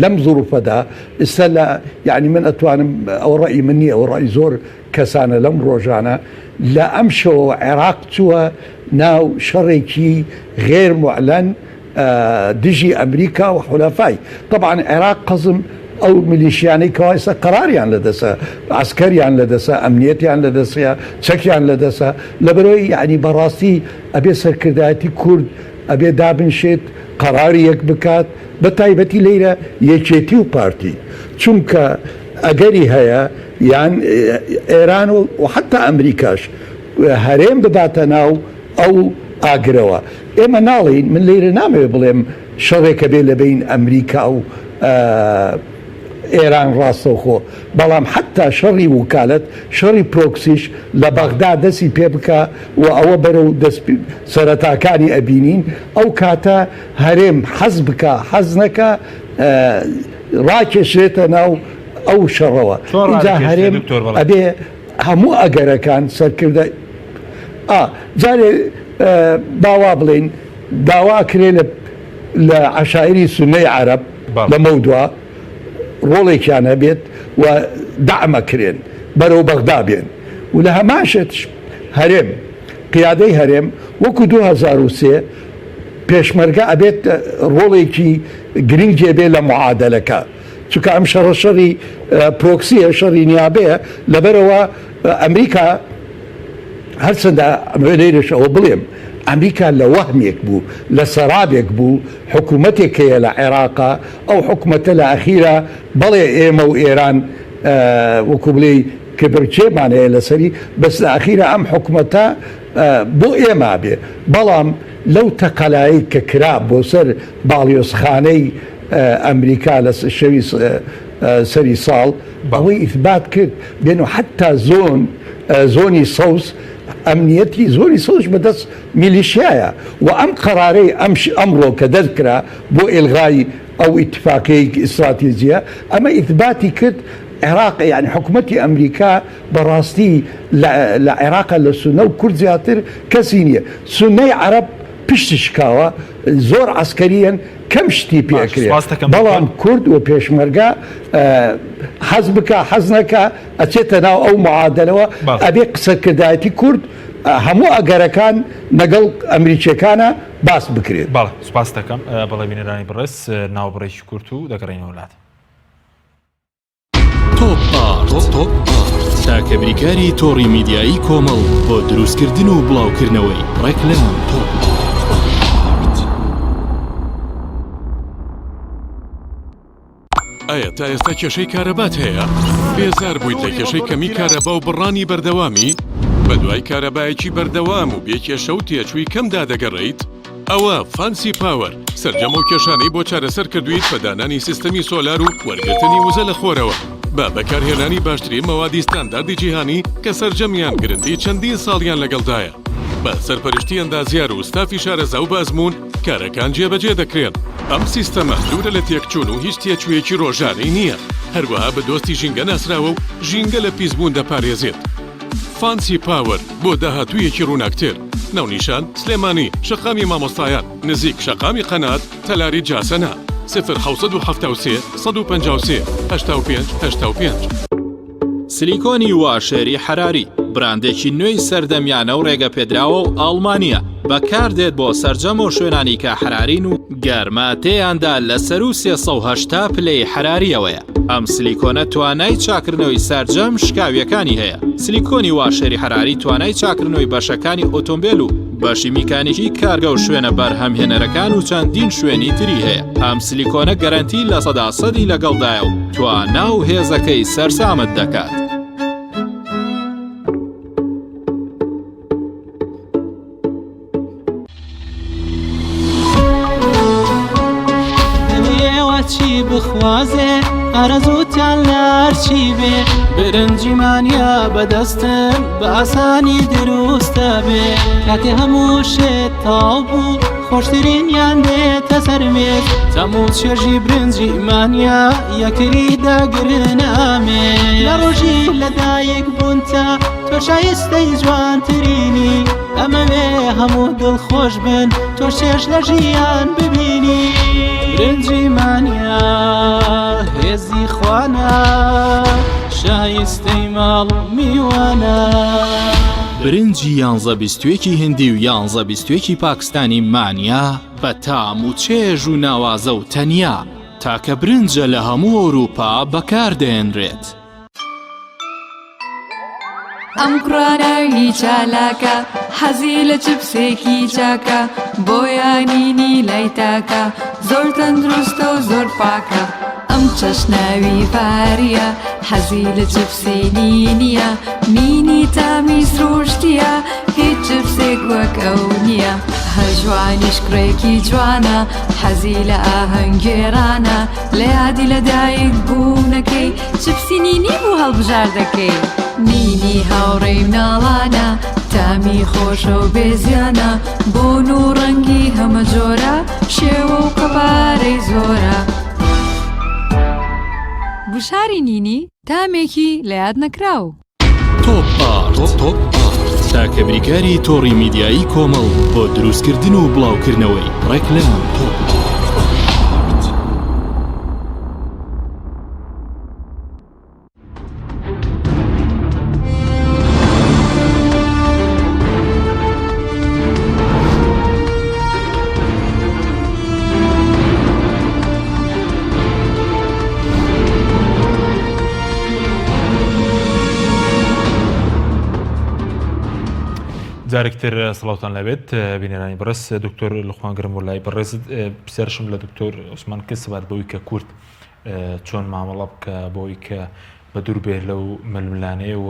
لەم زوروفەدا ئێستا لە یعنی من ئەتوانم ئەو ڕەئی من نییە ئەو ڕای زۆر کەسانە لەم ڕۆژانە لە ئەم شەوە عێراق چووە ناو شەڕێکی غێر معلەن دژی ئەمریکا و حولەفای طبعاً عێراق قەزم ئەو میلیشیانەی کەوایسە قەراریان لەدەسە عسکەریان لەدەسە ئەمنیەتیان لەدەسە چەکیان لەدەسە لەبەرەوەی یعنی بەڕاستی ئەبێ سەرکردایەتی کورد ئەبێ دابنشێت قەراری یەک بکات بە تایبەتی لێرە یەکێتی و پارتی چونکە ئەگەری هەیە یان ئێران و حتا ئەمریکاش هەرێم بباتە ناو ئەو ئاگرەوە ئێمە ناڵین من لێرە نامەوێت بڵێم شەڕێکە بێ لەبین ئەمریکا و ئێران ڕاستەوخۆ بەڵام حتا شەڕی وکالەت شەڕی پرۆکسیش لە بەغدا دەستی پێ بکە و ئەوە بەرەو سەرەتاکانی ئەبینین ئەو کاتە هەرێم حەز بکە حەز نەکە ڕاکێشێتە ناو ئەو شەڕەوە اینجا هەرێم ئەبێ هەموو ئەگەرەکان سەرکردە جارێ باوا بڵێن داوا کرێ لە عەشائیری سونەی عەرەب لە مەودووە ڕۆڵێکیان هەبێت و دعمە کرێن بەرەو بەغدا بێن و لە هەماشت هەرێم قیادەی هەرێم وەکو 2003 پێشمەرگە ئەبێت ڕۆڵێکی گرنگێ بێ لە معادلەکە چونکە ئەم شەڕی پرۆکسیە شەڕی نیابەیە لەبەرەوە ئەمریکا هەرچەندە لێرەش ئەوە بڵێم ئەمریکا لە وەهمێک بوو لە سەرابێک بوو حکوومەتێک هەیە لە عێراقا ئەو حکوومەتە لە ئەخیرە بەڵێ ئێمە و ئێران وەکو بڵێ کبرچێمان هەیە لەسەری بەس لە ئەخیرە ئەم حکوومەتە بۆ ئێمە بێ بەڵام لەو تەقەلایی کە کرا بۆ سەر باڵیۆسخانەی ئەمریکا لە شەوی سەری ساڵ ئەوەی ئیثبات کرد بێن و حتا زۆنی سەوز ئەمنیەتی زۆری سۆش بەدەست میلیشیایە و ئەم قەرارەی ئەمڕۆ کە دەرکرا بۆ ئێلغای ئەو ئیتفاقەی ئستراتیژیە ئەمە ئیثباتی کرد عێراق یعنی حکوومەتی ئەمریکا بەڕاستی لە عێراقا لە سونە و کورد زیاتر کەسی نییە سونەی عەرەب پشتشکاوە زۆر عسکەریەن کەم شتی پێکرێت بەڵام کورد و پێشمەرگە حەز بکە حەز نەکە ئەچێتە ناو ئەو معادلەوە ئەبێ قسەکردایەتی کورد هەموو ئەگەرەکان لەگەڵ ئەمریکیەکانە باس بکرێت باڵ سوپاس دەکەم بەڵێ بینەرانی بڕێز ناوبڕێکی کورت و دەگەڕێنەوە وڵات تۆپ ئارت چاکە بریکاری تۆڕی میدیایی کۆمەڵ بۆ دروستکردن و بڵاوکردنەوەی ڕێکلام تۆپ ئایا تا ئێستا کێشەی کارەبات هەیە؟ بێزار بوویت لە کێشەی کەمی کارەبا و بڕانی بەردەوامی؟ بە دوای کارەبایەکی بەردەوام و بێکێشە و تێچووی کەمدا دەگەڕێیت؟ ئەوە فانسی پاوەر سەرجەم و کێشانەی بۆ چارەسەر کردویت بە دانانی سیستەمی سۆلار و وەرگرتنی وزە لە خۆرەوە بە بەکارهێنانی باشترین مەوادی ستانداردی جیهانی کە سەرجەمیان گرنتی چەندین ساڵیان لەگەڵدایە بە سەرپەرشتی ئەندازیار و ستافی شارەزا و بازمون کارەکان جێبەجێ دەکرێن ئەم سیستەمە دوورە لە تێکچوون و هیچ تێچوویەکی ڕۆژانەی نییە هەروەها بە دۆستی ژینگە ناسراوە و ژینگە لە پیسبوون دەپارێزێت فانسی پاور بۆ داهاتوویەکی ڕووناکتر. ناونیشان سلێمانی، شەقامی مامۆستایان، نزیک شەقامی قەنات، تەلاری جاسەنا. 0 153 85 سیلیکۆنی واشێری حراری براندێکی نوێی سەردەمیانە و ڕێگە پێدراوە و ئەڵمانیە بەکاردێت بۆ سەرجەم و شوێنانی کە حرارین و گەرماتەیاندا لەسەر و 380 پلەی حراریەوەیە. ئەم سیلیکۆنە توانای چاکردنەوەی سەرجەم شکاویەکانی هەیە. سیلیکۆنی واشێری حراری توانای چاکردنەوەی بەشەکانی ئۆتۆمبیل و بەشی میکانیکی کارگە و شوێنە بەرهەمهێنەرەکان و چەندین شوێنی تری هەیە. ئەم سیلیکۆنە گەرانتی لە 100% لەگەڵدایە و توانا و هێزەکەی سەرسامت دەکات. چی بخوازێ ئارەزووتان لارچی بێ برنجیمانیا بەدەستم بە ئاسانی دروستە بێ کاتێ هەموو شێت تاڵ بوو خۆشترینیان دێتە سەرمێت تەموو چێژی برنجیمانیا یەکری داگرن ئامێ لە ڕۆژی لەدایک بوونتە تۆ شایستەی جوانترینی ئەمەوێ هەموو دڵخۆش بن تۆ شێش لە ژیان ببینی برنجیمانیا هێزی خوانە شایستەی ماڵ میوانە. برنجی 11 هندی و 11 پاکستانی مانیا بە تام و چێژ و ناوازە و تەنیا تاکە برنجە لە هەموو ئەوروپا بەکاردێنرێت. ئەم کوڕانەوی چالاکە حەزی لە چپسێکی چاکە بۆیانینی لای تاکە زۆر تەندروستە و زۆر پاکە. ئەم چەشناوی پاریە حەزی لە چپسی نینیە نینی تامی سروشتیە هیچ چپسێک وەک ئەو نییە. هەژوانیش کوڕێکی جوانە حەزی لە ئاهەنگێرانە لە یادی لەدایک بوونەکەی چپسی نینی بوو هەڵبژار دەکەی. نینی هاوڕێی مناڵانە تامی خۆشە و بێزیانە بۆن و ڕەنگی هەمە جۆرە شێوە و قەپارەی زۆرە. بشاری نینی تامێکی لە یاد نەکراو. تۆپ تاکە بریکاری تۆڕی میدیایی کۆمەڵ بۆ دروستکردن و بڵاوکردنەوەی ڕێکلام تۆپ. جارێکتر سڵاوتان لەبێت بینێرانی بەڕێز دکتۆر لوقمانگرم بۆ لای بەڕێز پرسیارشم لە دکتۆر عوسمان کرد سەبات بەوەی کە کورد چۆن مامەڵە بکە بۆی کە بە دوور بێت لەو ململانەیە و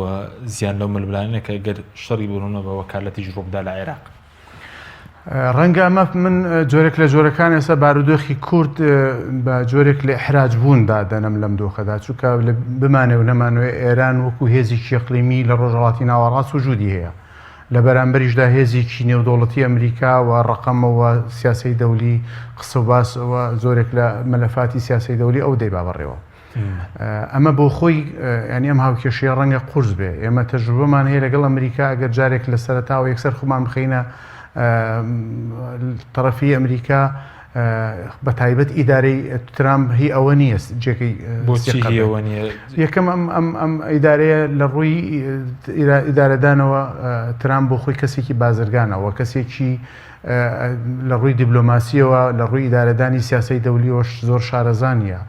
زیان لەو ململانەیە کە گەر شەڕی بڕونە بە وەکالەتیش ڕووبدا لە عێراق. ڕەنگە ئەمە من جۆرێک لە جۆرەکان ئێستا بارودۆخی کورد بە جۆرێک لە ئیحراج بووندا دەنەم لەم دۆخەدا چونکە بمانێ و نەمانوێ ئێران وەکو هێزی ئیقلیمی لە ڕۆژهەڵاتی ناوەڕاست وجودی هەیە. لە بەرامبەریشدا هێزێکی نێودوڵەتی ئەمریکا و ڕقەمەوە سیاسی دەولی قسە و باسەوە زۆرێک لە مەلەفاتی سیاسی دەولی ئەو دەی بابڕێەوە. ئەمە بۆ خۆی ینی ئەم هاوکێشیە ڕەنگە قورس بێ. ئێمە تەجروبەمان هەیە لەگەڵ ئەمریکا ئەگەر جارێک لە سەرەتاوە یەکسەر خۆمان بخەینە تەرەفی ئەمریکا بە تایبەت ئیدارەی ترامپ هی ئەوە نییە جێکەی یەکەم ئەم ئیدارەیە لە ڕووی ئیدارەدانەوە ترامپ بۆ خۆی کەسێکی بازرگانەوە کەسێکی لە ڕووی دیبلۆماسیەوە لە ڕووی ئیدارەدانی سیاسی دەولیەوەش زۆر شارەزانیە.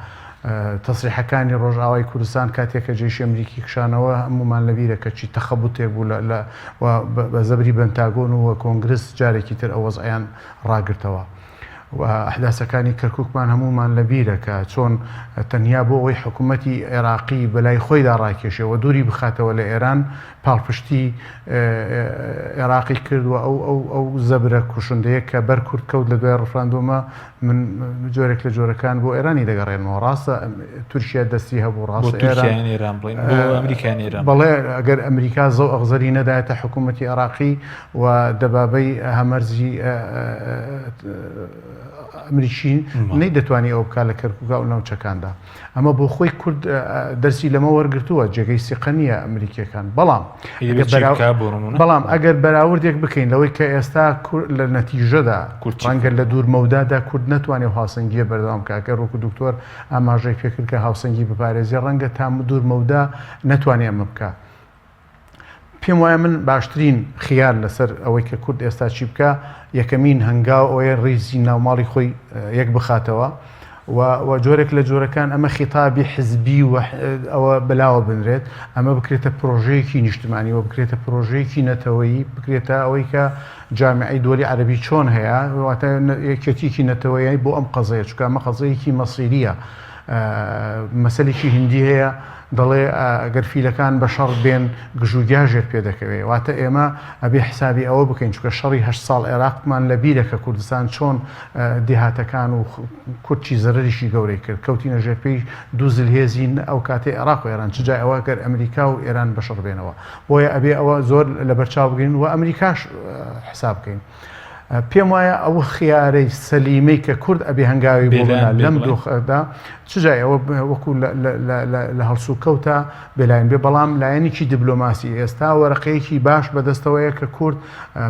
تەسریحەکانی ڕۆژئاوای کوردستان کاتێککە جێشی ئەمریکی کشانەوە هەمومان لەبیرە کە چی تەخەبوتێک بوو بە زەبری بەنتاگۆن و کۆنگرس جارێکی تر ئەو وەزعیان ڕاگرتەوە. و ئەحداسەکانی کەرکووکمان هەمومان لەبیرە کە چۆن تەنیا بۆ ئەوەی حکوومەتی عێراقی بەلای خۆیدا ڕاکێشەوە دووری بخاتەوە لە ئێران پاڵپشتی عێراقی کردووە ئەو زەبرە کوشندەیە کە بەر کورد کەوت لە دوای ڕفراندۆمە من جۆرێک لە جۆرەکان بۆ ئێرانی دەگەڕێنەوە. ڕاستە تورکیا دەستی هەبوو ڕاستە بەڵێ ئەگەر ئەمریکا زەو ئەغزەری نەدایەتە حکوومەتی عێراقی و دەبابەی هەمەرزی ئەمریکی نەی دەتوانانی ئەو بکات لە کەرکووکە و ناوچەکاندا ئەمە بۆ خۆی کورد دەرسی لەمە وەرگرتووە جێگەی سیقە نیە ئەمریکیەکان بەڵام ئەگەر بەراوردێک بکەین لەوەی کە ئێستا لە نەتیژەدا ڕەنگە لە دوور مەودادا کورد نەتوانێت هاوسەنگیە بەردەوام کاکە ڕۆک و دکتۆر ئاماژەی پێکرد کە هاوسەنگی بپارێزی ڕەنگە تا دوور مەودا نەتوانێت ئەمە بکە. پێم وایە من باشترین خیار لەسەر ئەوەی کە کورد ئێستا چی بکە یەکەمین هەنگاو ئەوەیە ڕیزی ناوماڵی خۆی یەک بخاتەوە و جۆرێک لە جۆرەکان ئەمە خیتابی حزبی و ئەوە بەلاوە بنرێت ئەمە بکرێتە پرۆژەیەکی نیشتمانی و بکرێتە پرۆژەیەکی نەتەوەیی بکرێتە ئەوەی کە جامعی دۆلی عەربی چۆن هەیە واتە یەکێتیکی نەتەوەیی بۆ ئەم قەزەیە چونکە ئەمە قەزەیەکی مەسیریە مەسەلێکی هندی هەیە دەڵێ ئەگەر فیلەکان بە شەڕ بێن گژوگیاژێر پێ دەکەوێت واتە ئێمە ئەبێ حسابی ئەوە بکەین چونکە شەڕی 8 ساڵ عێراقمان لە بیرەکە کوردستان چۆن دێهاتەکان و کورتی زەرریشی گەورەی کرد کەوتینە ژێرپێی دوو زلهێزین ئەو کاتێ عێراق و ئێران چجای ئەوە گەر ئەمریکا و ئێران بە شەڕ بێنەوە بۆیە ئەبێ ئەوە زۆر لە بەرچاو بگرین و ئەمریکاش حساب بکەین. پێم وایە ئەوە خیارەی سەلیمەی کە کورد ئەبێ هەنگاوی بۆ لەم دۆخدا چجای ئەوە وەکو لە هەڵسو کەوتە بێلاین بێ بەڵام لایەنێکی دیبلۆماسی ئێستا وەرەقەیەکی باش بەدەستەوەیە کە کورد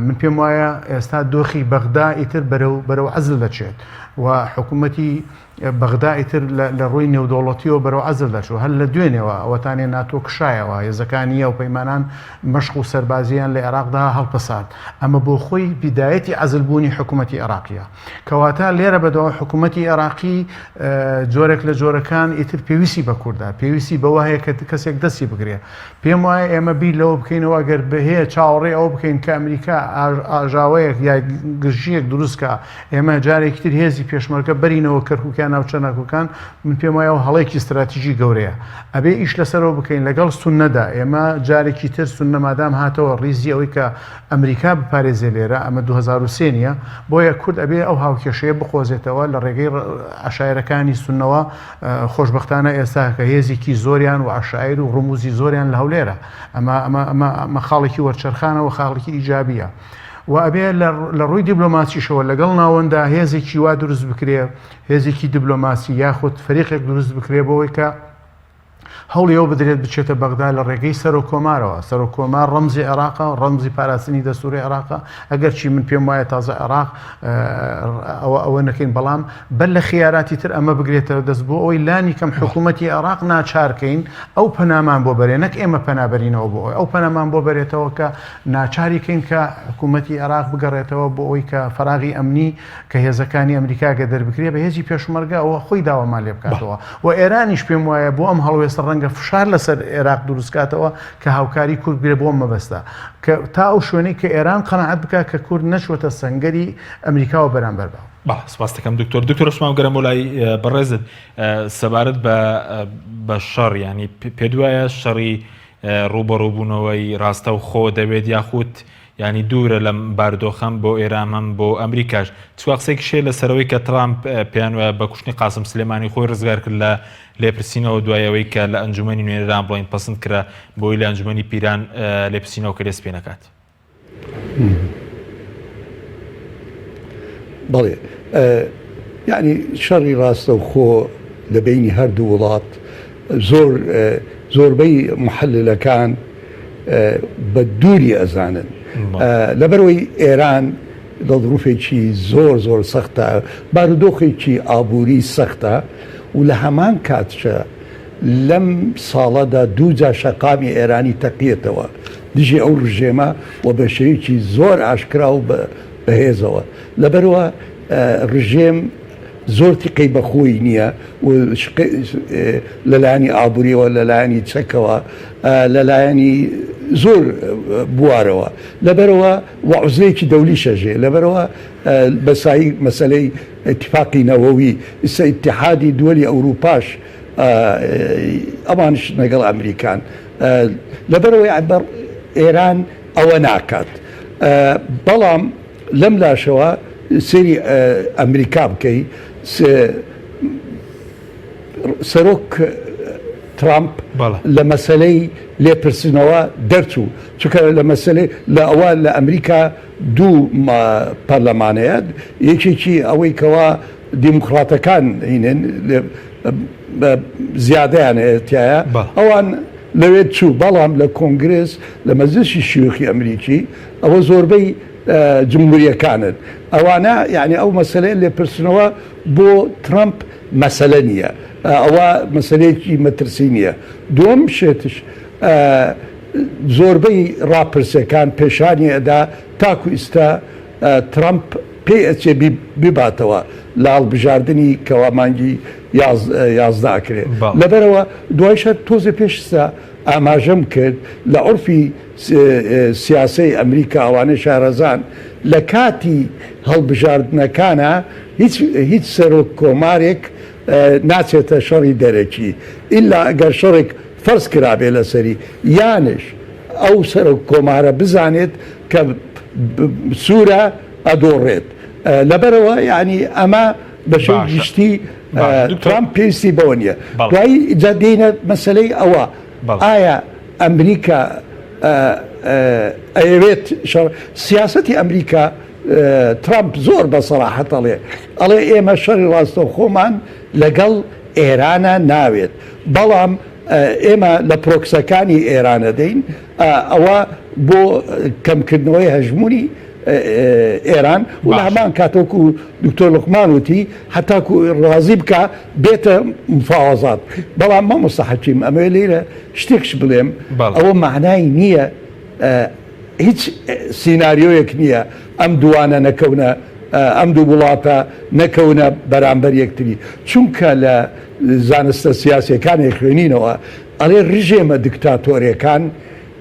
من پێم وایە ئێستا دۆخی بەغدا ئیتر بەرەو عەزل دەچێت و حکوومەتی بەغدا ئیتر لە ڕووی نێودوڵەتیەوە بەرەو عەزل دەچێت هەر لە دوێنێەوە ئەوەتانێ ناتۆ کشایەوە هێزەکانیە و پەیمانان مەشق و سەربازیان لە عێراقدا هەڵپەسارد ئەمە بۆ خۆی بیدایەتی عەزلبوونی حکوومەتی عێراقیە کەواتە لێرە بەدەوە حکوومەتی عێراقی جۆرێک لە جۆرەکان ئیتر پێویستی بە کووردا پێویستی بەوە هەیە کە کەسێک دەستی بگرێ پێم وایە ئێمە بیر لەوە بکەینەوە ئەگەر بەهەیە چاوەڕێ ئەوە بکەین کە ئەمریکا ئاژاوەیەک یا گژیەک دروستکە ئێمە جارێکی تر هێزی پێشمەرگە بەرینەوە کەرکووکیان ناوچە ناکوکان من پێم وایە هەڵەیەکی استراتیژی گەورەیە ئەبێ ئیش لەسەرەوە بکەین لەگەڵ سونەدا ئێمە جارێکی تر سونە مادام هاتەوە ڕیزی ئەوەی کە ئەمریکا بپارێزێ لێرە ئەمە 2003 نیە بۆیە کورد ئەبێ ئەو هاوکێشەیە بخۆزێتەوە لە ڕێگەی عەشایرەکانی سونەوە خۆشبەختانە ئێستا کە هێزێکی زۆریان و عەشایر و ڕموزی زۆریان لە هەولێرە ئەمە خاڵێکی وەرچەرخانە و خاڵێکی ئیجابیە و ئەبێ لە ڕووی دیبلۆماسیشەوە لەگەڵ ناوەندا هێزێکی وا دروست بکرێ هێزێکی دیبلۆماسی یاخود فەریقێک دروست بکرێ بەوەی کە هەوڵی ئەو بدرێت بچێتە بەغدا لە ڕێگەی سەر و کۆمارەوە سەر و کۆمار ڕەمزی عێراقە و ڕەمزی پاراستنی دەستوری عێراقە ئەگەر چی من پێم وایە تازە عێراق ئەوە نەکەین بەڵام بەر لە خیاراتی تر ئەمە بگرێتەوە دەست بۆ ئەوەی لانی کەم حکوومەتی عێراق ناچارکەین ئەو پەنامان بۆ بەرێ نەک ئێمە پەنابەرینەوە بۆ ئەو پەنامان بۆ بەرێتەوە کە ناچاریکەین کە حکوومەتی عێراق بگەڕێتەوە بۆ ئەوەی کە فەراغی ئەمنی کە هێزەکانی ئەمریکاگە دەربکرێ بە هێزی پێشمەرگە ئەوە خۆی داوامان لێ بکاتەوە و ئێرانیش پێم وایە بۆ ئەم هەڵوێستە ڕەنگە فشار لەسەر عێراق دروستکاتەوە کە هاوکاری کورد بێ بۆ مەبەستە کە تا ئەو شوێنەی کە ئێران قەنەعەت بکات کە کورد نەچوەتە سەنگەری ئەمریکاوە بەرامبەر بە. سپاس دەکەم دکتۆر عوسمان گەرم بۆ لای بەڕێزت سەبارەت بە شەڕ ینی پێ دوایە شەڕی ڕوبەڕووبوونەوەی ڕاستە و خۆ دەوێت یاخود ینی دوورە لەم باردۆخەم بۆ ئێران هەم بۆ ئەمریکاش چوا قسێک شێ لەسەرەوەی کە ترامپ پێیان وایە بە کوشتنی قاسم سلێمانی خۆی ڕزگار کرد لە لێپرسینەوە دوایەوەی کە لە ئەنجومەنی نوێنەران بڵین پەسەند کرا بۆی لە ئەنجومەنی پیران لێپرسینەوە کە دەست پێ نەکات. بەڵێ یعنی شەڕی ڕاستە و خۆ لە بینی هەردوو وڵات زۆربەی محللەکان بە دووری ئەزانن لەبەرەوەی ئێران دڵڕوفێکی زۆر سەختە بارودۆخێکی ئابووری سەختە و لە هەمان کاتشە لەم ساڵەدا دووجا شەقامی ئێرانی تەقیێتەوە دژی ئەو ڕژێمە و بە شێوەیەکی زۆر ئاشکرا و بەهێزەوە لەبەرەوە ڕژێم زۆر تیقەی بەخۆی نییە و لەلایەنی ئابووریەوە لەلایەنی چەکەوە لەلایەنی زۆر بوارەوە لەبەرەوە وعزەیەکی دەولی شەژێ لەبەرەوە بەسایی مەسەلەی اتفاقی نەوەوی ئێستا ئیتحادی دووەلی ئەوروپاش ئەمانش لەگەڵ ئەمریکان لەبەرەوەی عەبەر ئێران ئەوە ناکات بەڵام لەم لاشەوە سێری ئەمریکا بکەی سەرۆک ترامپ لە مەسلەی لێپرسنەوە دەرچوو چونکە لە مەسلەی لە ئەوە لە ئەمریکا دوو پەرلەمانەیە یەکێکی ئەوەی کەوا دیموکراتەکان هینن زیادەیانەتیایە ئەوان لەوێت چوو بەڵام لە کۆنگرس لە مەجلیسی شیوخی ئەمریکی ئەوە زۆربەی جمهوریەکانن ئەوانە یعنی ئەو مەسلەیە لێپرسنەوە بۆ ترامپ مەسەلە نییە ئەوە مەسلەیەکی مەترسی نییە دووەم شێتش زۆربەی ڕاپرسەکان پێشانی ئەدا تاکو ئێستا ترامپ پێی ئەچێ بباتەوە لە هەڵبژاردننی کەوا مانگی 11 ئەکرێت لەبەرەوە دوایشە تۆزە پێشستا ئاماژەم کرد لە عرفی سیاسەی ئەمریکا ئەوانە شارەزان لە کاتی هەڵبژاردنەکانە هیچ سەرۆک کۆمارێک ناچێتە شەڕی دەرەکی ئیلا ئەگەر شەڕێک فەرز کرابێ لەسەری یانش ئەو سەرۆک کۆمارە بزانێت کە سوورە ئەدۆڕێت لەبەرەوە یعنی ئەمە بە شێوەی گشتی ترامپ پێویستی بەوە نییە دوایی ئیجا دێنە مەسلەی ئەوە ئایا ئەمریکا ئەوێت سیاسەتی ئەمریکا ترامپ زۆر بە سەراحەت ئەڵێ ئێمە شەڕی ڕاستە خۆمان لەگەڵ ئێرانە ناوێت بەڵام ئێمە لە پرۆکسەکانی ئێرانە دەین ئەوە بۆ کەمکردنەوەی هەژمونی ئێران و لە هەمان کاتۆکو دکتۆر لوقمان وتی هەتاکو ڕازی بکە بێتە مفاوەزات بەڵام مامۆستا حەکیم ئەمە لێرە شتێکش بڵێم ئەوە معنای نییە هیچ سیناریۆیەک نییە ئەم دوانە نەکەونە ئەم دوو وڵاتە نەکەونە بەرامبەر یەکتری چونکە لە زانستە سیاسیەکانی خوێنینەوە ئەڵێ ڕژێمە دیکتاتۆریەکان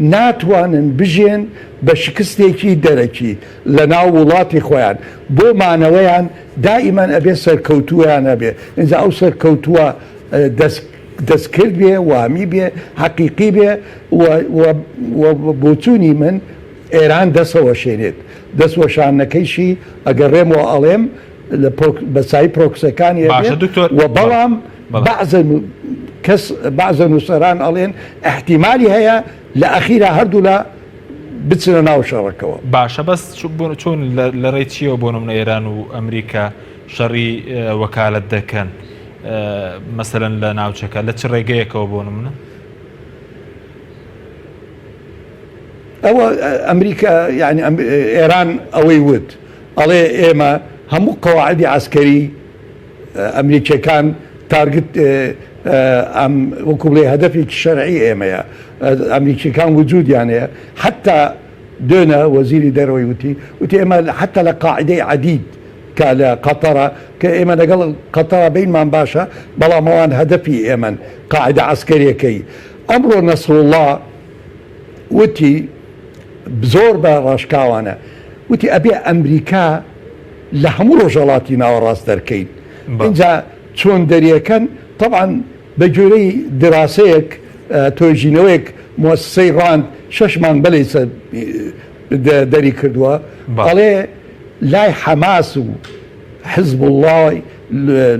ناتوانن بژێن بە شکستێکی دەرەکی لە ناو وڵاتی خۆیان بۆ مانەوەیان دائیمان ئەبێ سەرکەوتوویان ئەبێ ئینجا ئەو سەرکەوتووە دەستکرد بێ وامی بێ حەقیقی بێ بۆچوونی من ئێران دەسەوە شێنێت دەستوەشانەکەیشی ئەگەڕێمەوە ئەڵێم بەسایی پرۆکسەکانی و بەڵام بەعزە نووسەران ئەڵێن احتیمالی هەیە لە ئەخیرا هەردوو لە بچنە ناو شەڕەکەەوە باشە بەس چۆن لە ڕێی چیەوە بۆ نمونە ئێران و ئەمریکا شەڕی وەکالەت دەکەن مەسەلەن لە ناوچەکە لە چ ڕێگەیەکەوە بۆ نمونە ئەوە ئەمریکا یعنی ئێران ئەوەی وت ئەڵێ ئێمە هەموو قەواعدی عسکەری ئەمریکیەکان تارگت وەکو بڵێ هەدەفێکی شەرعی ئێمەیە ئەمریکیەکان وجودیانەیە حتا دوێنە وەزیری دەرەوەی وتی ئێمە حتا لە قاعدەی عەدید کە لە قەتەرە کە ئێمە لەگەڵ قەتەرە بینمان باشە بەڵام ئەوان هەدەفی ئێمەن قاعدە عسکەریەکەی ئەمڕۆ نەسڕوڵڵا وتی زۆر بە ڕاشکاوانە وتی ئەبێ ئەمریکا لە هەموو ڕۆژهەڵاتی ناوەڕاست دەرکەین اینجا چۆن دەریەکەن طبعاً بە جۆرەی دراسەیەک تۆژینەوەیەک مؤسسەی ڕاند 6 مانگ بەلێ دەری کردووە ئەڵێ لای حەماس و حزب الله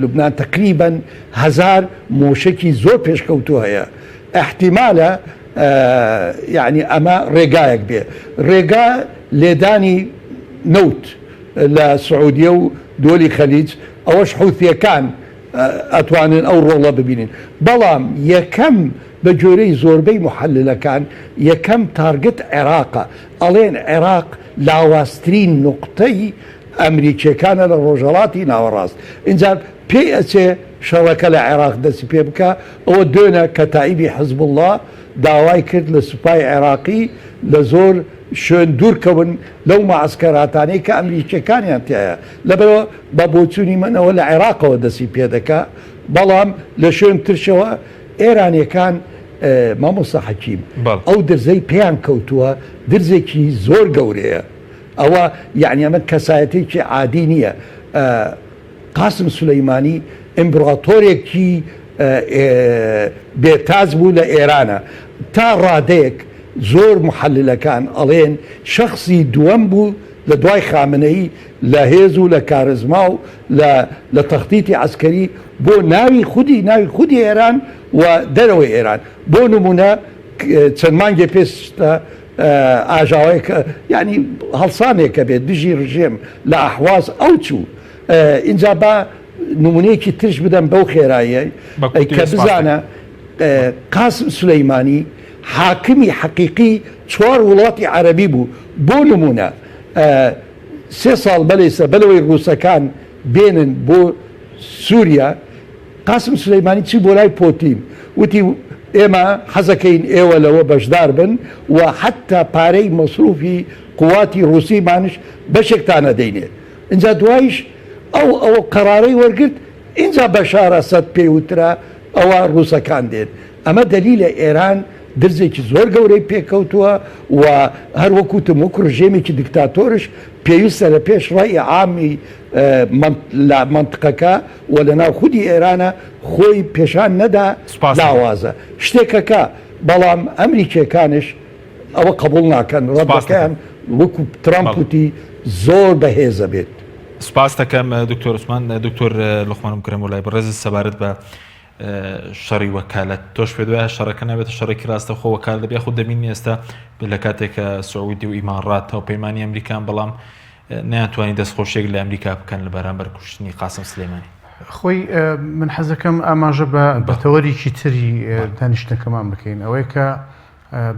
لوبنان تقریبا 1000 مۆشکی زۆر پێشکەوتوو هەیە احتیمالە یعنی ئەمە ڕێگایەک بێ ڕێگا لێدانی نەوت لە سعودیە و دۆلی خەلیج ئەوەش حوثیەکان ئەتوانن ئەو ڕۆڵە ببینین بەڵام یەکەم بە جۆرەی زۆربەی محللەکان یەکەم تارگت عێراقە ئەڵێن عێراق لاواسترین نقطەی ئەمریکیەکانە لە ڕۆژهەڵاتی ناوەڕاست اینجا پێی ئەچێ شەڕەکە لە عێراق دەستی پێ بکە ئەوە دوێنە کە تائیبی حزب الله داوای کرد لە سوپای عێراقی لە زۆر شوێن دوورکەون لەو مەعسکەراتانەی کە ئەمریکیەکانیان تایە لەبەرەوە بە بۆچوونی منەوە لە عێراقەوە دەستی پێ دەکا بەڵام لە شوێن ترشەوە ئێرانیەکان مامۆستا حەکیم ئەو دەرزەی پێیان کەوتووە درزێکی زۆر گەورەیە ئەوە یعنی ئەمە کەسایەتێکی عادی نییە قاسم سولەیمانی ئیمپراتۆرێکی بێتاز بوو لە ئێرانە تا ڕادەیەک زۆر محللەکان ئەڵێن شخصی دووەم بوو لە دوای خامنەی لە هێز و لە کارزما و لە تەختیتی عسکەری بۆ ناوی خودی ئێران و دەرەوەی ئێران بۆ نمونە چەند مانگێ پێشتە ئاژاوەیە ینی هەڵسانێکە بێت دژی ڕژێم لە ئەحواز ئەو چوو اینجا با نمونەیەکی ترش بدەم بەو خێراییە کە بزانە قاسم سولەیمانی حاکمی حەقیقی 4 وڵاتی عەرەبی بوو بۆ نمونە 3 ساڵ بەلێسە بەلەوەی ڕووسەکان بێنن بۆ سووریا قاسم سولەیمانی چی بۆ لای پۆتین وتی ئێمە حەزەکەین ئێوە لەوە بەشدار بن و حتا پارەی مەسروفی قواتی ڕووسیمانش بەشێکتانە دەینێت اینجا دوایش ئەو قەرارەی وەرگرت اینجا بەشارە سەد پێوترا ئەوە ڕووسەکان دێن ئەمە دەلیلە ئێران درزێکی زۆر گەورەی پێکەوتووە و هەروەکوتم وەکو ڕژێمێکی دیکتاتۆرش پێویستە لە پێش ڕای عامی لە منطقەکە و لە ناو خودی ئێرانە خۆی پێشان نەدا لاوازە شتێکەکە بەڵام ئەمریکیەکانش ئەوە قبول ناکەن ڕەبەکەیان وەکو ترامپ وتی زۆر بەهێزە بێت. سپاس دەکەم دکتۆر عوسمان دکتۆر لوقمان کرێم وڵای بەڕێز سەبارەت بە شەڕی وەکالەت تۆش پێ دوایە شەڕەکە نابێتە شەڕێکی ڕاستە خۆ وەکالەت دەبێ خۆ دەبینی ئێستا لە کاتێکە سعودی و ئیمارات هاوپەیمانی ئەمریکان بەڵام ناتوانانی دەستخۆشێک لە ئەمریکا بکەن لە بەرامبەر کوشتنی قاسم سلەیمانی خۆی من حەزەکەم ئاماژە بە تەوەریکی تری دانیشتەکەمان بکەین ئەوەی کە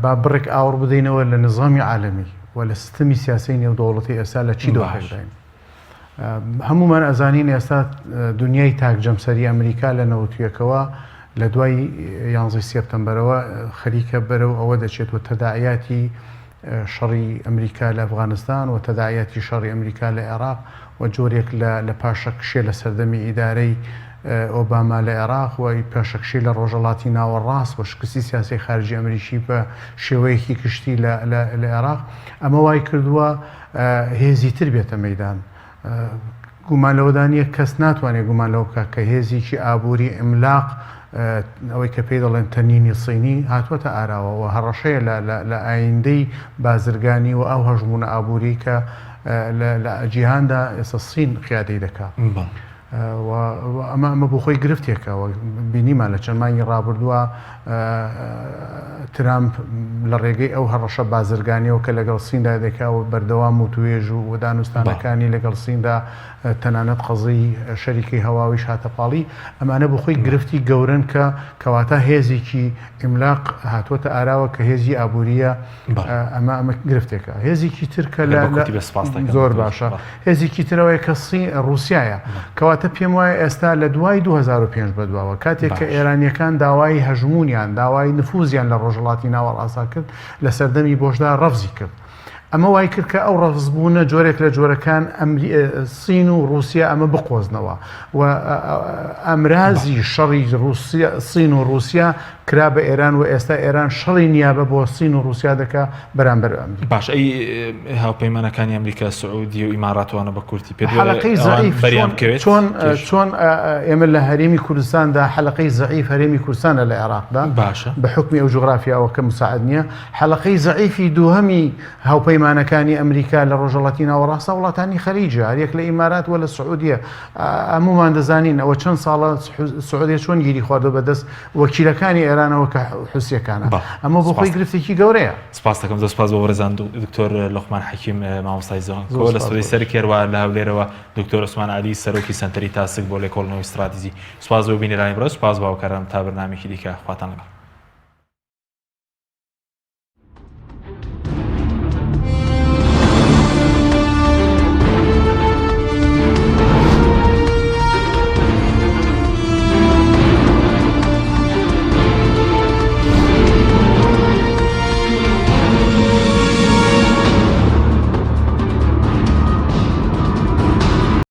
با بڕێک ئاور بدەینەوە لە نظامی عالەمی و لە سیستەمی سیاسی نێودەوڵەتی ئێستا لە چی دۆهێژین هەمومان ئەزانین ئێستا دنیای تاکجەمسەری ئەمریکا لە نەوتویەکەوە لە دوای 11 سێپتەمبەرەوە خەریکە بەرەو ئەوە دەچێت و تەداعیاتی شەڕی ئەمریکا لە ئەفغانستان و تەداعیاتی شەڕی ئەمریکا لە عێراق و جۆرێک لە پاشەکشێ لە سەردەمی ئیدارەی ئۆباما لە عێراق و پێشەکشی لە ڕۆژەڵاتی ناوەڕاست و شکستی سیاسی خارجی ئەمریکی بە شێوەیەکی کشتی لە عێراق ئەمە وای کردووە هێزی تر بێتە مەیدان گومان لەوەدانیە کەس ناتوانێت گومان لەو بکە کە هێزیکی ئابووری ئیملاق ئەوەی کە پێی دەڵێن تەنینی سینی هاتووەتە ئاراوە و هەڕەشەیە لە ئایندەی بازرگانی و ئەو هەژمونە ئابووری کە لە جیهاندا ئێستا سین قیادەی دەکات ئەمە بۆ خۆی گرفتێکەوە بینیمان لە چەند مانگی ڕابردووە ترامپ لە ڕێگەی ئەو هەڕەشە بازرگانیەوە کە لەگەڵ سیندا دەکاوە بەردەوام و توێژ و دانوستانەکانی لەگەڵ سیندا تەنانەت قەزەی شەریکی هەواویش هاتەپاڵی ئەمانە بۆ خۆی گرفتی گەورن کە کەواتە هێزێکی ئیملاق هاتووەتە ئاراوە کە هێزی ئابووریە ئەمە گرفتێکە هێزێکی ترکە زۆر باشە هێزێکی ترەوەی کە ڕووسایە کەواتە پێم وایە ئێستا لە دوای 2005 بەدواوە کاتێک کە ئێرانیەکان داوای هەژمونیان داوای نفوزیان لە ڕۆژهڵاتی ناوەڕاستا کرد لە سەردەمی بۆشدا ڕەفزی کرد ئەمە وای کرد کە ئەو ڕەفزبوونە جۆرێک لە جۆرەکان سین و رووسیا ئەمە بقۆزنەوە و ئەمرازی شەڕی سین و رووسیا کرا بە ئێران و ئێستا ئێران شەڕی نیابە بۆ سین و رووسیا دەکا بەرامبەر ئەمریکا باش ئەی هاوپەیمانەکانی ئەمریکا سعودی و ئیماراتوانە بە کورتی پێ حەلقەی زەعیف چۆن ئێمە لە هەرێمی کوردستاندا حەلقەی زەعیف هەرێمی کوردستانە لە عێراقدا باشە بە حکمی ئەو جوغرافیاوە کە مساعد نییە حەلقەی زەعیفی دووهەمی هاوپەیمانەکانی ئەمریکا لە ڕۆژهڵاتی ناوەڕاستە وڵاتانی خەلیجە هەرێک لە ئیمارات و لە سعودیە هەمومان دەزانین ئەوە چەند ساڵە سعودیە چۆن گیری خواردۆ بەدەست وەکیلەکانی ئێرانەوە کە حوسیەکانە ئەمە بۆ خۆی گرفتێکی گەورەیە. سپاس دەکەم سپاس بۆ وەرزان دکتۆر لوقمان حەکیم مامۆستای زۆر لە سوودی سەر کێرەوە لە هەولێرەوە دکتۆر عوسمان عەلی سەرۆکی سەنتەری تاسک بۆ لێکۆڵینەوەی ستراتیژی سپاس بۆ بینەرانی بەڕێز سپاس بۆ هاوکاران تا بەرنامێکی دیکە خواتان لەگەڵ.